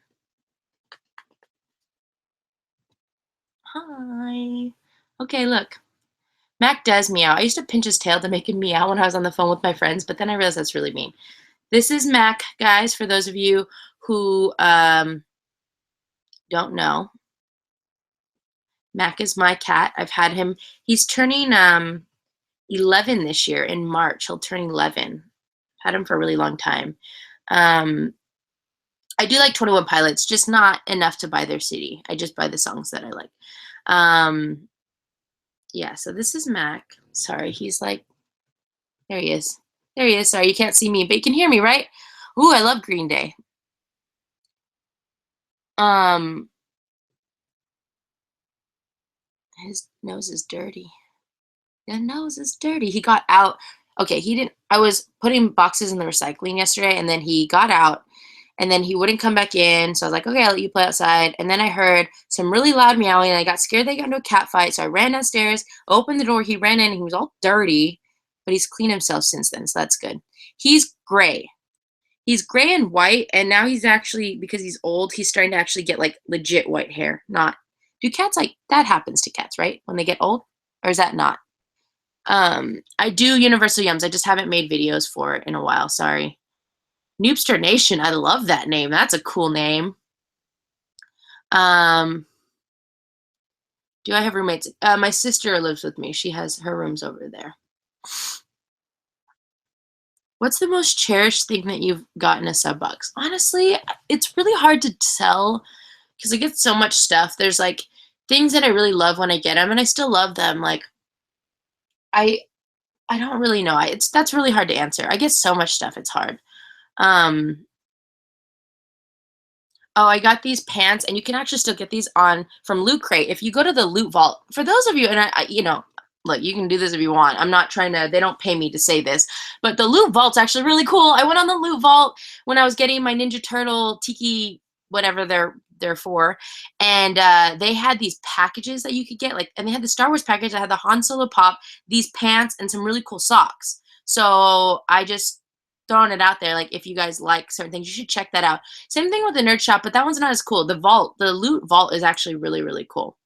Hi. Okay, look. Mac does meow. I used to pinch his tail to make him meow when I was on the phone with my friends, but then I realized that's really mean. This is Mac, guys, for those of you who don't know. Mac is my cat. I've had him. He's turning 11 this year in March. He'll turn 11. Had him for a really long time. I do like 21 Pilots, just not enough to buy their CD. I just buy the songs that I like. Yeah, so this is Mac. Sorry, he's like, there he is. There he is. Sorry, you can't see me, but you can hear me, right? Ooh, I love Green Day. His nose is dirty. The nose is dirty. He got out. Okay, he didn't. I was putting boxes in the recycling yesterday, and then he got out, and then he wouldn't come back in. So I was like, okay, I'll let you play outside. And then I heard some really loud meowing, and I got scared they got into a cat fight. So I ran downstairs, opened the door. He ran in, and he was all dirty, but he's cleaned himself since then, so that's good. He's gray. He's gray and white, and now he's actually, because he's old, he's starting to actually get like legit white hair. Not, do cats like that happens to cats, right? When they get old, or is that not? I do Universal Yums. I just haven't made videos for it in a while. Sorry. Noobster Nation. I love that name. That's a cool name. Do I have roommates? My sister lives with me. She has her rooms over there. What's the most cherished thing that you've gotten a sub box? Honestly, it's really hard to tell because I get so much stuff. There's like things that I really love when I get them, and I still love them. Like I don't really know. That's really hard to answer. I get so much stuff. It's hard. Oh, I got these pants, and you can actually still get these on from Loot Crate. If you go to the Loot Vault, for those of you, and look, you can do this if you want. I'm not trying to, they don't pay me to say this, but the Loot Vault's actually really cool. I went on the Loot Vault when I was getting my Ninja Turtle Tiki, whatever they're for, and they had these packages that you could get, like, and they had the Star Wars package that had the Han Solo pop, these pants, and some really cool socks. So I just throwing it out there, like, if you guys like certain things, you should check that out. Same thing with the Nerd Shop, but that one's not as cool. The Vault, the Loot Vault is actually really, really cool.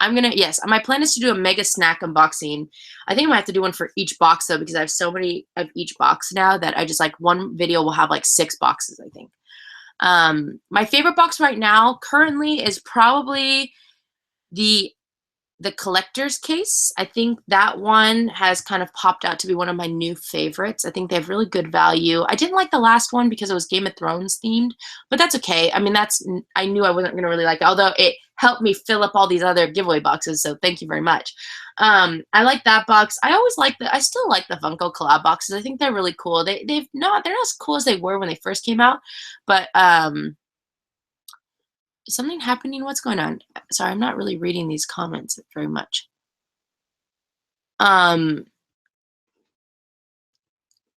Yes, my plan is to do a mega snack unboxing. I think I might have to do one for each box, though, because I have so many of each box now that I just, like, one video will have, like, 6 boxes, I think. My favorite box right now, currently, is probably the collector's case. I think that one has kind of popped out to be one of my new favorites. I think they have really good value. I didn't like the last one because it was Game of Thrones themed, but that's okay. I mean, I knew I wasn't going to really like it, although it helped me fill up all these other giveaway boxes, so thank you very much. I like that box. I still like the Funko collab boxes. I think they're really cool. They're not as cool as they were when they first came out, but is something happening? What's going on? Sorry, I'm not really reading these comments very much. Can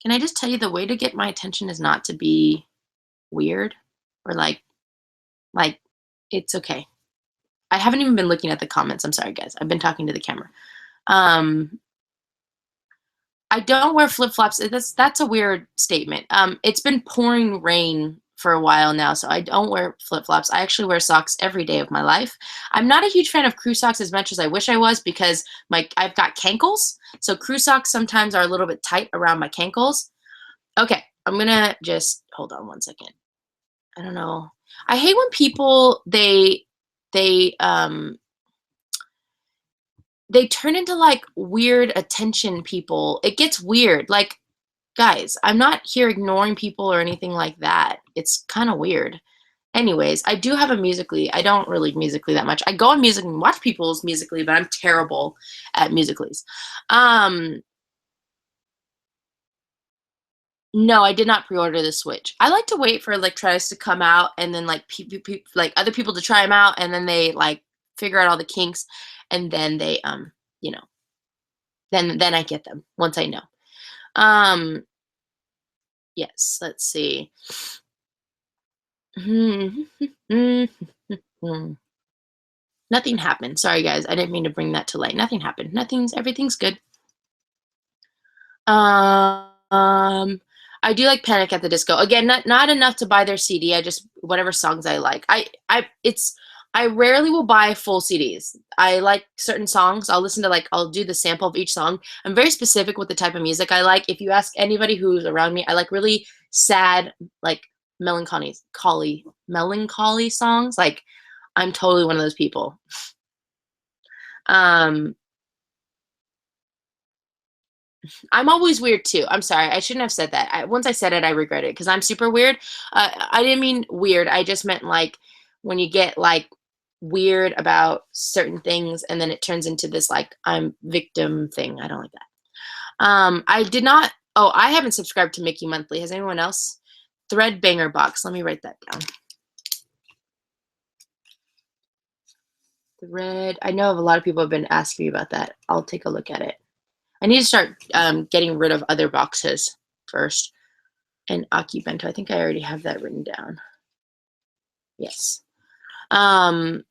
I just tell you, the way to get my attention is not to be weird or like it's okay. I haven't even been looking at the comments. I'm sorry, guys. I've been talking to the camera. I don't wear flip-flops. That's a weird statement. It's been pouring rain for a while now, so I don't wear flip-flops. I actually wear socks every day of my life. I'm not a huge fan of crew socks as much as I wish I was because I've got cankles, so crew socks sometimes are a little bit tight around my cankles. Okay, I'm gonna just hold on one second. I don't know. I hate when people they turn into like weird attention people. It gets weird. Like, guys, I'm not here ignoring people or anything like that. It's kind of weird. Anyways, I do have a Musical.ly. I don't really Musical.ly that much. I go on Musical.ly and watch people's Musical.ly, but I'm terrible at Musical.lys. No, I did not pre-order the Switch. I like to wait for electronics to come out and then like like other people to try them out and then they like figure out all the kinks and then they you know, then I get them once I know. Um yes, let's see. Nothing happened. Sorry guys, I didn't mean to bring that to light. Nothing happened. Everything's good. I do like Panic at the Disco. Again, not enough to buy their CD. I just whatever songs I like. I rarely will buy full CDs. I like certain songs. I'll listen to I'll do the sample of each song. I'm very specific with the type of music I like. If you ask anybody who's around me, I like really sad, like melancholy songs. Like I'm totally one of those people. Um I'm always weird too. I'm sorry. I shouldn't have said that. Once I said it, I regret it because I'm super weird. I didn't mean weird. I just meant like when you get like weird about certain things and then it turns into this like I'm victim thing. I don't like that. I did not. Oh, I haven't subscribed to Mickey Monthly. Has anyone else? Thread Banger Box. Let me write that down. Thread. I know a lot of people have been asking me about that. I'll take a look at it. I need to start getting rid of other boxes first. And Akibento. I think I already have that written down. Yes. I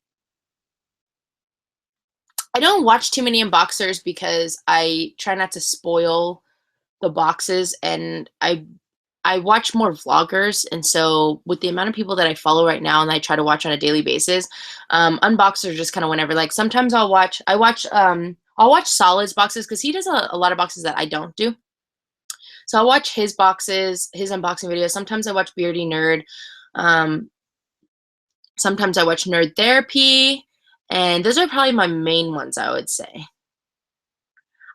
don't watch too many unboxers because I try not to spoil the boxes, and I watch more vloggers, and so with the amount of people that I follow right now and I try to watch on a daily basis, unboxers just kind of whenever. Like sometimes I'll watch Solid's boxes because he does a lot of boxes that I don't do. So I'll watch his boxes, his unboxing videos. Sometimes I watch Beardy Nerd. Sometimes I watch Nerd Therapy. And those are probably my main ones, I would say.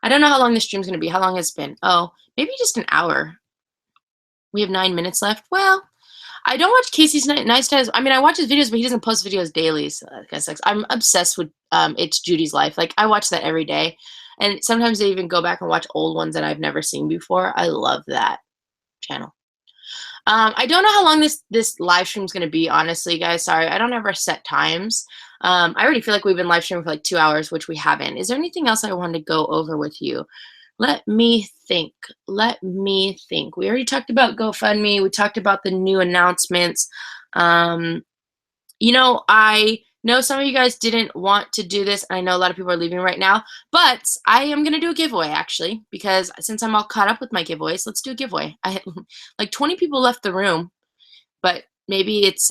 I don't know how long this stream's going to be. How long has it been? Oh, maybe just an hour. We have 9 minutes left. Well, I don't watch Casey's Neistat. I mean, I watch his videos, but he doesn't post videos daily. So that kind of sucks. I'm obsessed with It's Judy's Life. Like, I watch that every day. And sometimes I even go back and watch old ones that I've never seen before. I love that channel. I don't know how long this live stream is going to be, honestly, guys. Sorry, I don't ever set times. I already feel like we've been live streaming for like 2 hours, which we haven't. Is there anything else I wanted to go over with you? Let me think. Let me think. We already talked about GoFundMe. We talked about the new announcements. You know, I know some of you guys didn't want to do this. I know a lot of people are leaving right now, but I am going to do a giveaway actually, because since I'm all caught up with my giveaways, let's do a giveaway. I had like 20 people left the room, but maybe it's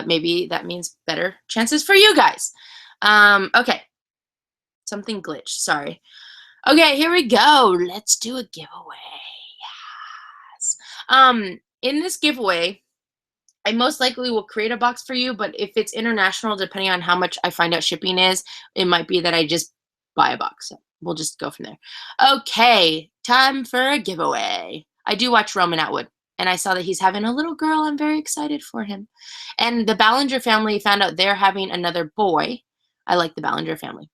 maybe that means better chances for you guys. Okay. Something glitched. Sorry. Okay, here we go. Let's do a giveaway. Yes. In this giveaway, I most likely will create a box for you, but if it's international, depending on how much I find out shipping is, it might be that I just buy a box. So we'll just go from there. Okay, time for a giveaway. I do watch Roman Atwood, and I saw that he's having a little girl. I'm very excited for him. And the Ballinger family found out they're having another boy. I like the Ballinger family.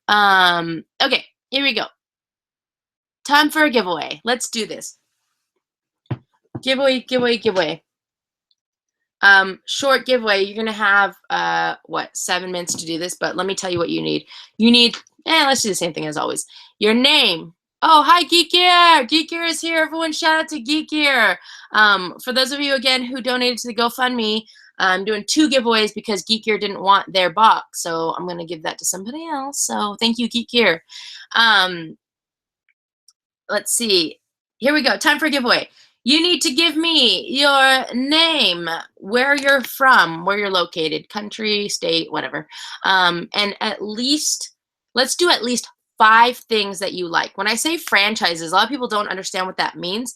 Okay, here we go. Time for a giveaway. Let's do this. Giveaway, giveaway, giveaway. Short giveaway. You're gonna have 7 minutes to do this, but let me tell you what you need. You need let's do the same thing as always. Your name. Oh, hi Geek Gear. Geek Gear is here. Everyone shout out to Geek Gear. For those of you again who donated to the GoFundMe, I'm doing 2 giveaways because Geek Gear didn't want their box, so I'm gonna give that to somebody else. So thank you, Geek Gear. Let's see. Here we go. Time for a giveaway. You need to give me your name, where you're from, where you're located, country, state, whatever. And let's do at least 5 things that you like. When I say franchises, a lot of people don't understand what that means.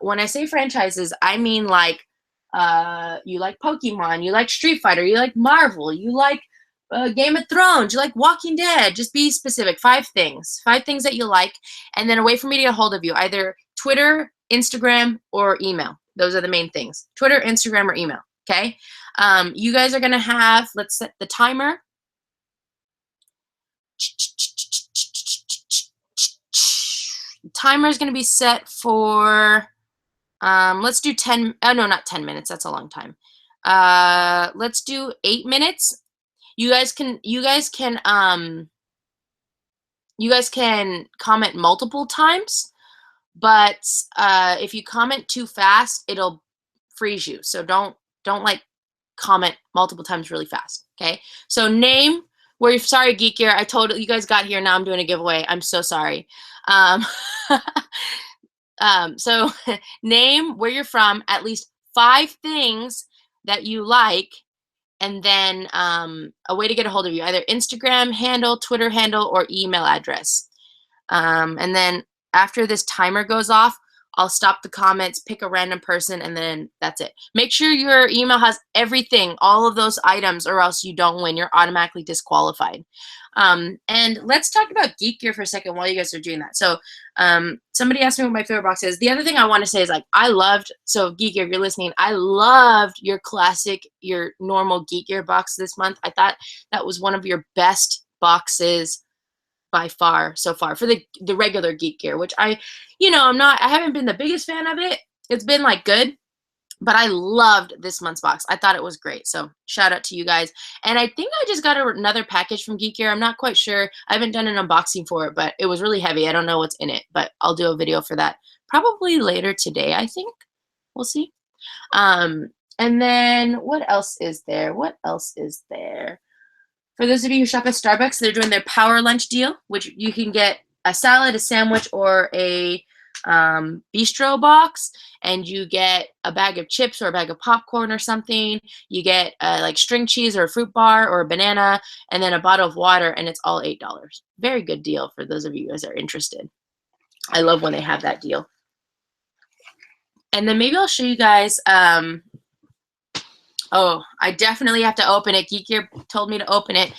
When I say franchises, I mean like you like Pokemon, you like Street Fighter, you like Marvel, you like Game of Thrones, you like Walking Dead. Just be specific. 5 things. 5 things that you like. And then a way for me to get a hold of you. Either Twitter, Instagram, or email. Those are the main things. Twitter, Instagram, or email. Okay? You guys are going to have, let's set the timer. timer is going to be set for, let's do 10, oh no, not 10 minutes. That's a long time. Let's do 8 minutes. You guys can comment multiple times, but if you comment too fast, it'll freeze you. So don't like comment multiple times really fast. Okay. So name where you're, sorry, Geek Gear. I told you guys got here. Now I'm doing a giveaway. I'm so sorry. So name where you're from, at least 5 things that you like, and then a way to get a hold of you, either Instagram handle, Twitter handle, or email address. And then after this timer goes off, I'll stop the comments, pick a random person, and then that's it. Make sure your email has everything, all of those items, or else you don't win. You're automatically disqualified. And let's talk about Geek Gear for a second while you guys are doing that. So somebody asked me what my favorite box is. The other thing I want to say is, like, so Geek Gear, if you're listening, I loved your classic, your normal Geek Gear box this month. I thought that was one of your best boxes by far so far for the regular Geek Gear, which I haven't been the biggest fan of it. It's been like good, but I loved this month's box. I thought it was great. So shout out to you guys. And I think I just got another package from Geek Gear. I'm not quite sure. I haven't done an unboxing for it, but it was really heavy. I don't know what's in it, but I'll do a video for that probably later today, I think. We'll see. And then what else is there? For those of you who shop at Starbucks, they're doing their power lunch deal, which you can get a salad, a sandwich, or a bistro box, and you get a bag of chips or a bag of popcorn or something. You get like string cheese or a fruit bar or a banana, and then a bottle of water, and it's all $8. Very good deal for those of you guys that are interested. I love when they have that deal. And then maybe I'll show you guys. Oh, I definitely have to open it. Geek Gear told me to open it.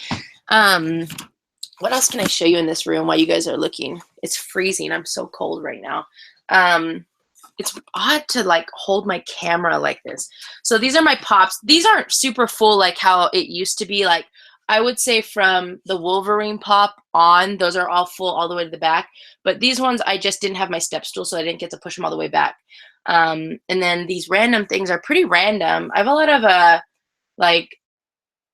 What else can I show you in this room while you guys are looking? It's freezing. I'm so cold right now. It's odd to like hold my camera like this. So these are my pops. These aren't super full like how it used to be. Like, I would say from the Wolverine pop on, those are all full all the way to the back. But these ones, I just didn't have my step stool, so I didn't get to push them all the way back. And then these random things are pretty random. I have a lot of like,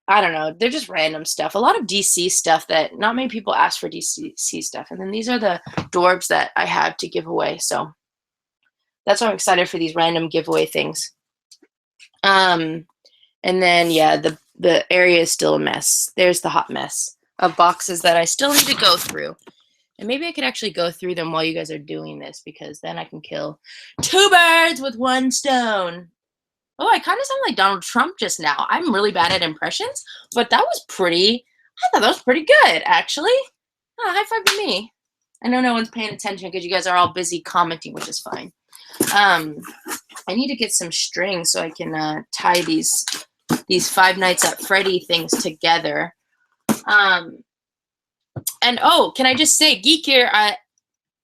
I don't know, they're just random stuff. A lot of DC stuff that not many people ask for DC stuff. And then these are the Dorbs that I have to give away. So that's why I'm excited for these random giveaway things. And then, yeah, the area is still a mess. There's the hot mess of boxes that I still need to go through. And maybe I could actually go through them while you guys are doing this, because then I can kill 2 birds with 1 stone. Oh, I kind of sound like Donald Trump just now. I'm really bad at impressions, but that was pretty, I thought that was pretty good, actually. Oh, high five to me. I know no one's paying attention because you guys are all busy commenting, which is fine. I need to get some string so I can tie these 5 Nights at Freddy things together. And oh, can I just say, Geek Gear,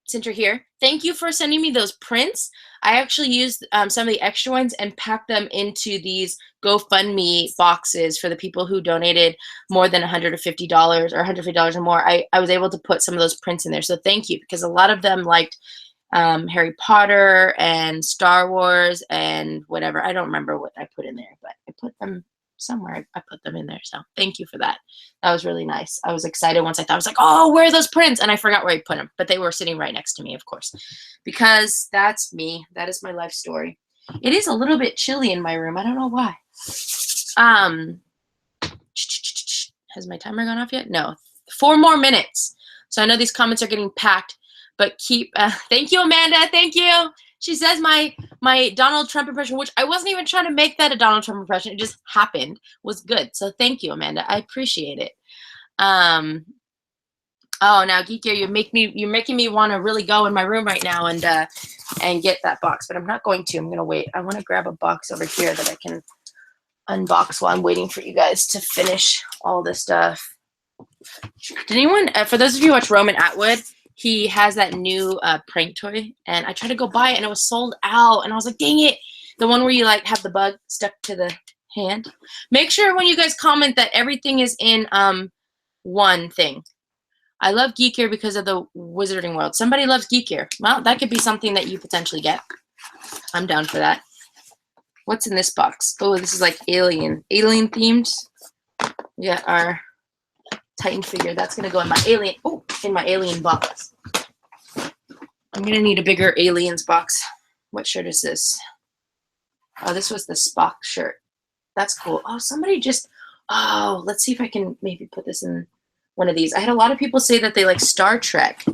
since you're here, thank you for sending me those prints. I actually used some of the extra ones and packed them into these GoFundMe boxes for the people who donated more than $150 or $150 or more. I was able to put some of those prints in there. So thank you, because a lot of them liked Harry Potter and Star Wars and whatever. I don't remember what I put in there, but I put them somewhere. I put them in there. So thank you for that. That was really nice. I was excited once I thought, I was like, oh, where are those prints? And I forgot where I put them, but they were sitting right next to me, of course, because that's me. That is my life story. It is a little bit chilly in my room. I don't know why. Has my timer gone off yet? No. 4 more minutes. So I know these comments are getting packed, but keep, thank you, Amanda. Thank you. She says my Donald Trump impression, which I wasn't even trying to make that a Donald Trump impression. It just happened, was good. So thank you, Amanda. I appreciate it. Oh, now Geek Gear, you're making me want to really go in my room right now and get that box, but I'm not going to. I'm gonna wait. I want to grab a box over here that I can unbox while I'm waiting for you guys to finish all this stuff. Did anyone, for those of you who watch Roman Atwood, he has that new prank toy, and I tried to go buy it, and it was sold out, and I was like, dang it. The one where you like have the bug stuck to the hand. Make sure when you guys comment that everything is in one thing. I love Geek Gear because of the Wizarding World. Somebody loves Geek Gear. Well, that could be something that you potentially get. I'm down for that. What's in this box? Oh, this is like alien themed. We got our Titan figure. That's gonna go in my alien box. I'm gonna need a bigger aliens box. What shirt is this? Oh, this was the Spock shirt. That's cool. Oh, somebody just. Oh, let's see if I can maybe put this in one of these. I had a lot of people say that they like Star Trek,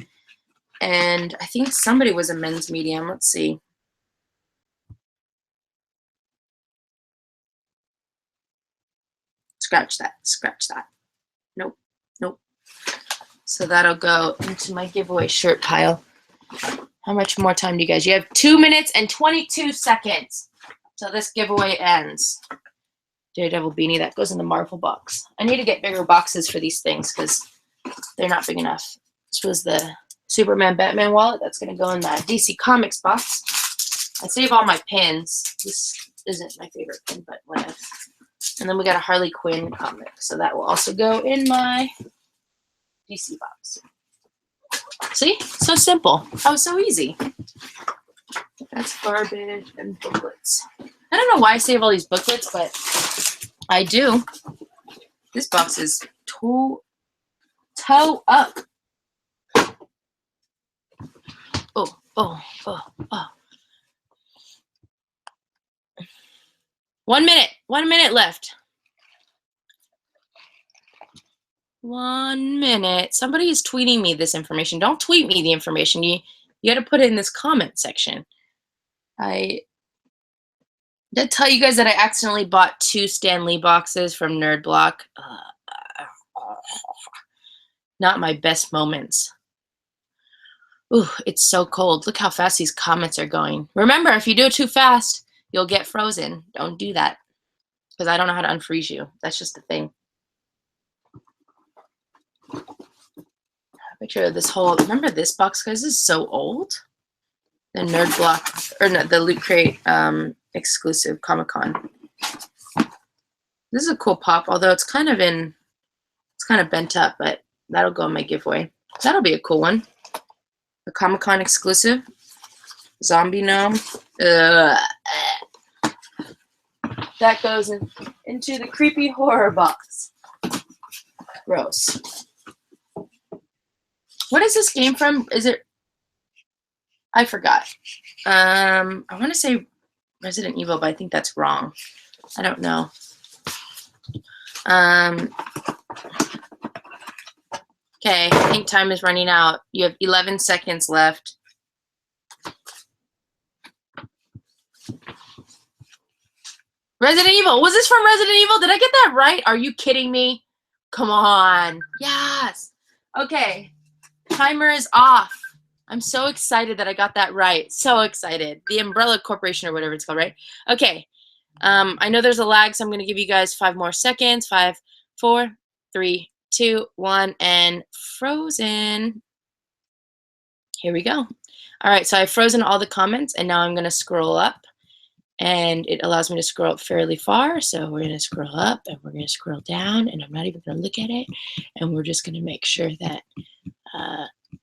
and I think somebody was a men's medium. Let's see. Scratch that. Scratch that. Nope. Nope. So that'll go into my giveaway shirt pile. How much more time do you guys? You have 2 minutes and 22 seconds. So this giveaway ends. Daredevil beanie, that goes in the Marvel box. I need to get bigger boxes for these things because they're not big enough. This was the Superman Batman wallet. That's going to go in that DC Comics box. I save all my pins. This isn't my favorite pin, but whatever. And then we got a Harley Quinn comic. So that will also go in my DC box. See? So simple. Oh, so easy. That's garbage and booklets. I don't know why I save all these booklets, but I do. This box is toe up. Oh. 1 minute. 1 minute left. 1 minute. Somebody is tweeting me this information. Don't tweet me the information. You got to put it in this comment section. I did tell you guys that I accidentally bought 2 Stan Lee boxes from Nerd Block. Not my best moments. Ooh, it's so cold. Look how fast these comments are going. Remember, if you do it too fast, you'll get frozen. Don't do that. Because I don't know how to unfreeze you. That's just the thing. Picture of this whole. Remember this box, guys? This is so old. The Nerd Block, or no, the Loot Crate exclusive Comic-Con. This is a cool pop, although it's kind of bent up, but that'll go in my giveaway. That'll be a cool one. The Comic-Con exclusive. Zombie Gnome. That goes into the creepy horror box. Gross. What is this game from? Is it? I forgot. I want to say Resident Evil, but I think that's wrong. I don't know. Okay, I think time is running out. You have 11 seconds left. Resident Evil. Was this from Resident Evil? Did I get that right? Are you kidding me? Come on. Yes. Okay. Timer is off. I'm so excited that I got that right. So excited. The Umbrella Corporation or whatever it's called, right? Okay. I know there's a lag, so I'm going to give you guys 5 more seconds. 5, 4, 3, 2, 1, and frozen. Here we go. All right, so I've frozen all the comments, and now I'm going to scroll up. And it allows me to scroll up fairly far. So we're going to scroll up, and we're going to scroll down, and I'm not even going to look at it. And we're just going to make sure that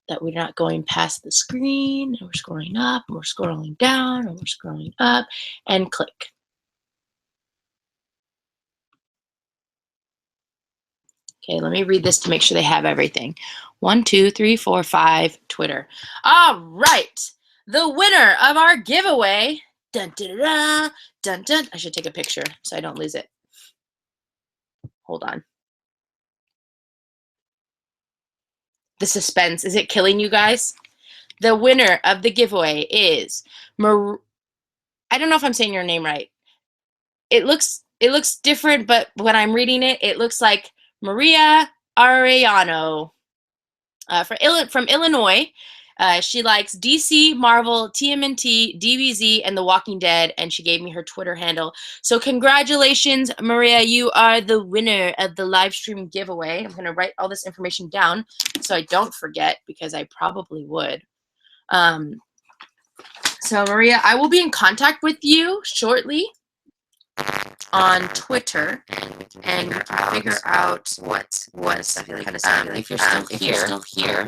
that we're not going past the screen. And we're scrolling up, and we're scrolling down, and we're scrolling up, and click. Okay, let me read this to make sure they have everything. 1, 2, 3, 4, 5, Twitter. All right, the winner of our giveaway. Dun, dun, dun, dun, dun. I should take a picture so I don't lose it. Hold on. The suspense, is it killing you guys? The winner of the giveaway is I don't know if I'm saying your name right. It looks different, but when I'm reading it, it looks like Maria Arellano from Illinois. She likes DC, Marvel, TMNT, DBZ, and The Walking Dead, and she gave me her Twitter handle. So congratulations, Maria. You are the winner of the live stream giveaway. I'm going to write all this information down so I don't forget, because I probably would. So, Maria, I will be in contact with you shortly. on Twitter, and we can figure out what I feel like if you're still here.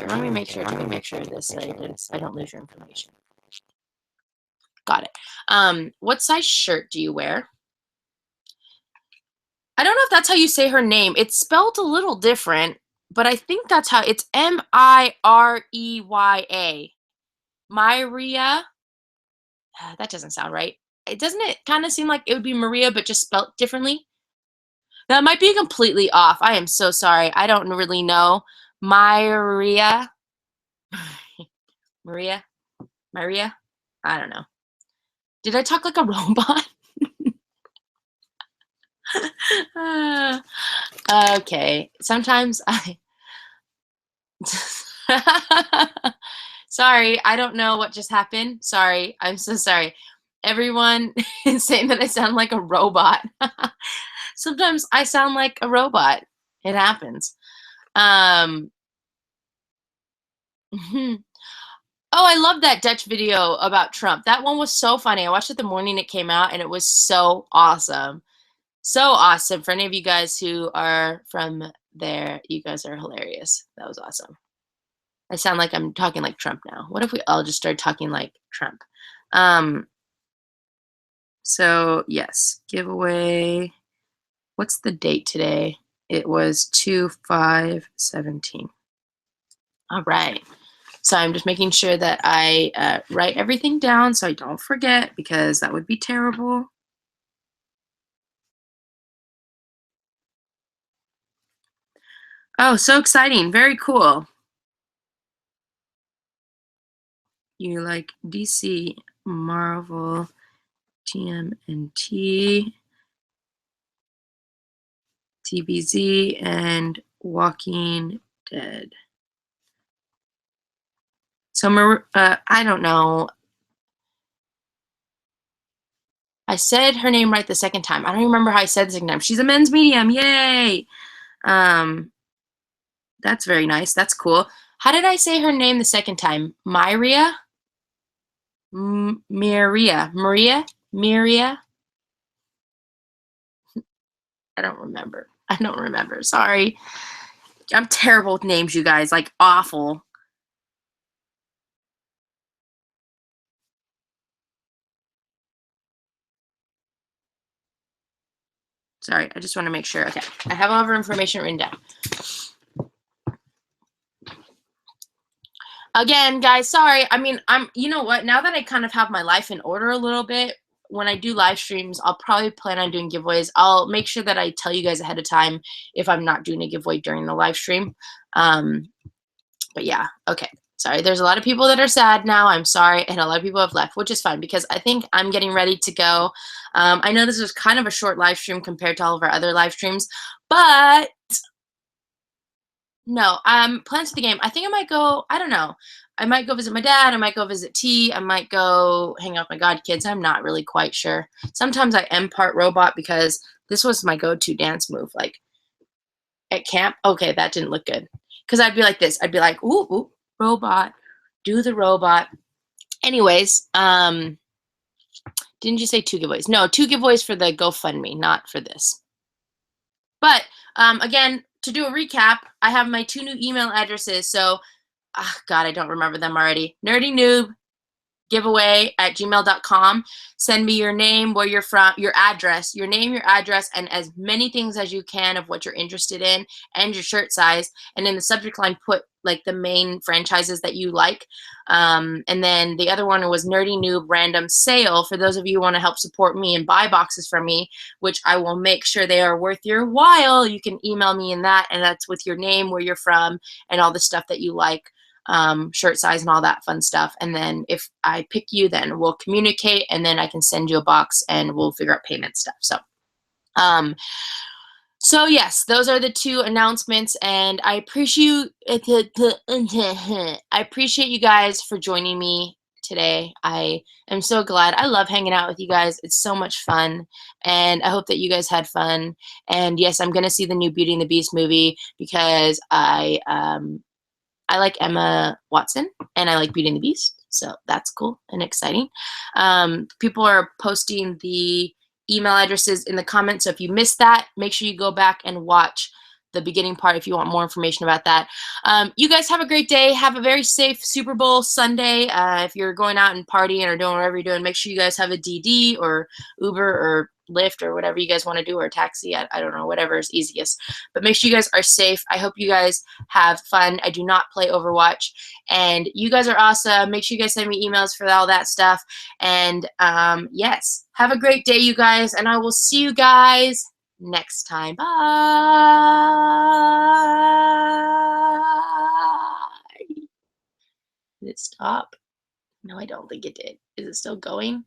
Let me make sure this I don't lose your information. Got it. What size shirt do you wear? I don't know if that's how you say her name. It's spelled a little different, but I think that's how it's Mireya. Myria. That doesn't sound right. Doesn't it kind of seem like it would be Maria, but just spelled differently? That might be completely off. I am so sorry. I don't really know. Maria. Maria? Maria? I don't know. Did I talk like a robot? Okay. Sometimes I... Sorry, I don't know what just happened. Sorry. I'm so sorry. Everyone is saying that I sound like a robot. Sometimes I sound like a robot. It happens. Oh, I love that Dutch video about Trump. That one was so funny. I watched it the morning it came out, and it was so awesome. So awesome. For any of you guys who are from there, you guys are hilarious. That was awesome. I sound like I'm talking like Trump now. What if we all just started talking like Trump? So, yes, giveaway. What's the date today? It was 2/5/17. All right. So I'm just making sure that I write everything down so I don't forget, because that would be terrible. Oh, so exciting. Very cool. You like DC, Marvel, TMNT, TBZ, and Walking Dead. So, I don't know. I said her name right the second time. I don't remember how I said the second time. She's a men's medium. Yay! That's very nice. That's cool. How did I say her name the second time? Myria? Maria? I don't remember. Sorry. I'm terrible with names, you guys. Like, awful. Sorry, I just want to make sure. Okay, I have all of her information written down. Again, guys, sorry. I mean, you know what? Now that I kind of have my life in order a little bit, when I do live streams, I'll probably plan on doing giveaways. I'll make sure that I tell you guys ahead of time if I'm not doing a giveaway during the live stream. But yeah, okay. Sorry, there's a lot of people that are sad now. I'm sorry, and a lot of people have left, which is fine because I think I'm getting ready to go. I know this was kind of a short live stream compared to all of our other live streams, but no, plans for the game. I think I might go, I don't know. I might go visit my dad. I might go visit T. I might go hang out with my godkids. I'm not really quite sure. Sometimes I am part robot because this was my go-to dance move. Like at camp, okay, that didn't look good. Because I'd be like this. I'd be like, ooh, ooh, robot, do the robot. Anyways, didn't you say 2 giveaways? No, 2 giveaways for the GoFundMe, not for this. But again, to do a recap, I have my 2 new email addresses. So, God, I don't remember them already. NerdyNoob giveaway at gmail.com. Send me your name, where you're from, your address, your name, your address, and as many things as you can of what you're interested in and your shirt size. And in the subject line, put like the main franchises that you like. And then the other one was Nerdy Noob Random Sale. For those of you who want to help support me and buy boxes from me, which I will make sure they are worth your while, you can email me in that, and that's with your name, where you're from, and all the stuff that you like. Shirt size and all that fun stuff. And then if I pick you, then we'll communicate, and then I can send you a box and we'll figure out payment stuff. So yes, those are the 2 announcements, and I appreciate you guys for joining me today. I am so glad. I love hanging out with you guys. It's so much fun, and I hope that you guys had fun. And yes, I'm gonna see the new Beauty and the Beast movie because I like Emma Watson, and I like Beauty and the Beast, so that's cool and exciting. People are posting the email addresses in the comments. So if you missed that, make sure you go back and watch the beginning part if you want more information about that. You guys have a great day. Have a very safe Super Bowl Sunday. If you're going out and partying or doing whatever you're doing, make sure you guys have a DD or Uber or Lyft or whatever you guys want to do, or a taxi. I don't know, whatever is easiest. But make sure you guys are safe. I hope you guys have fun. I do not play Overwatch. And you guys are awesome. Make sure you guys send me emails for all that stuff. And yes, have a great day, you guys. And I will see you guys next time. Bye. Did it stop? No, I don't think it did. Is it still going?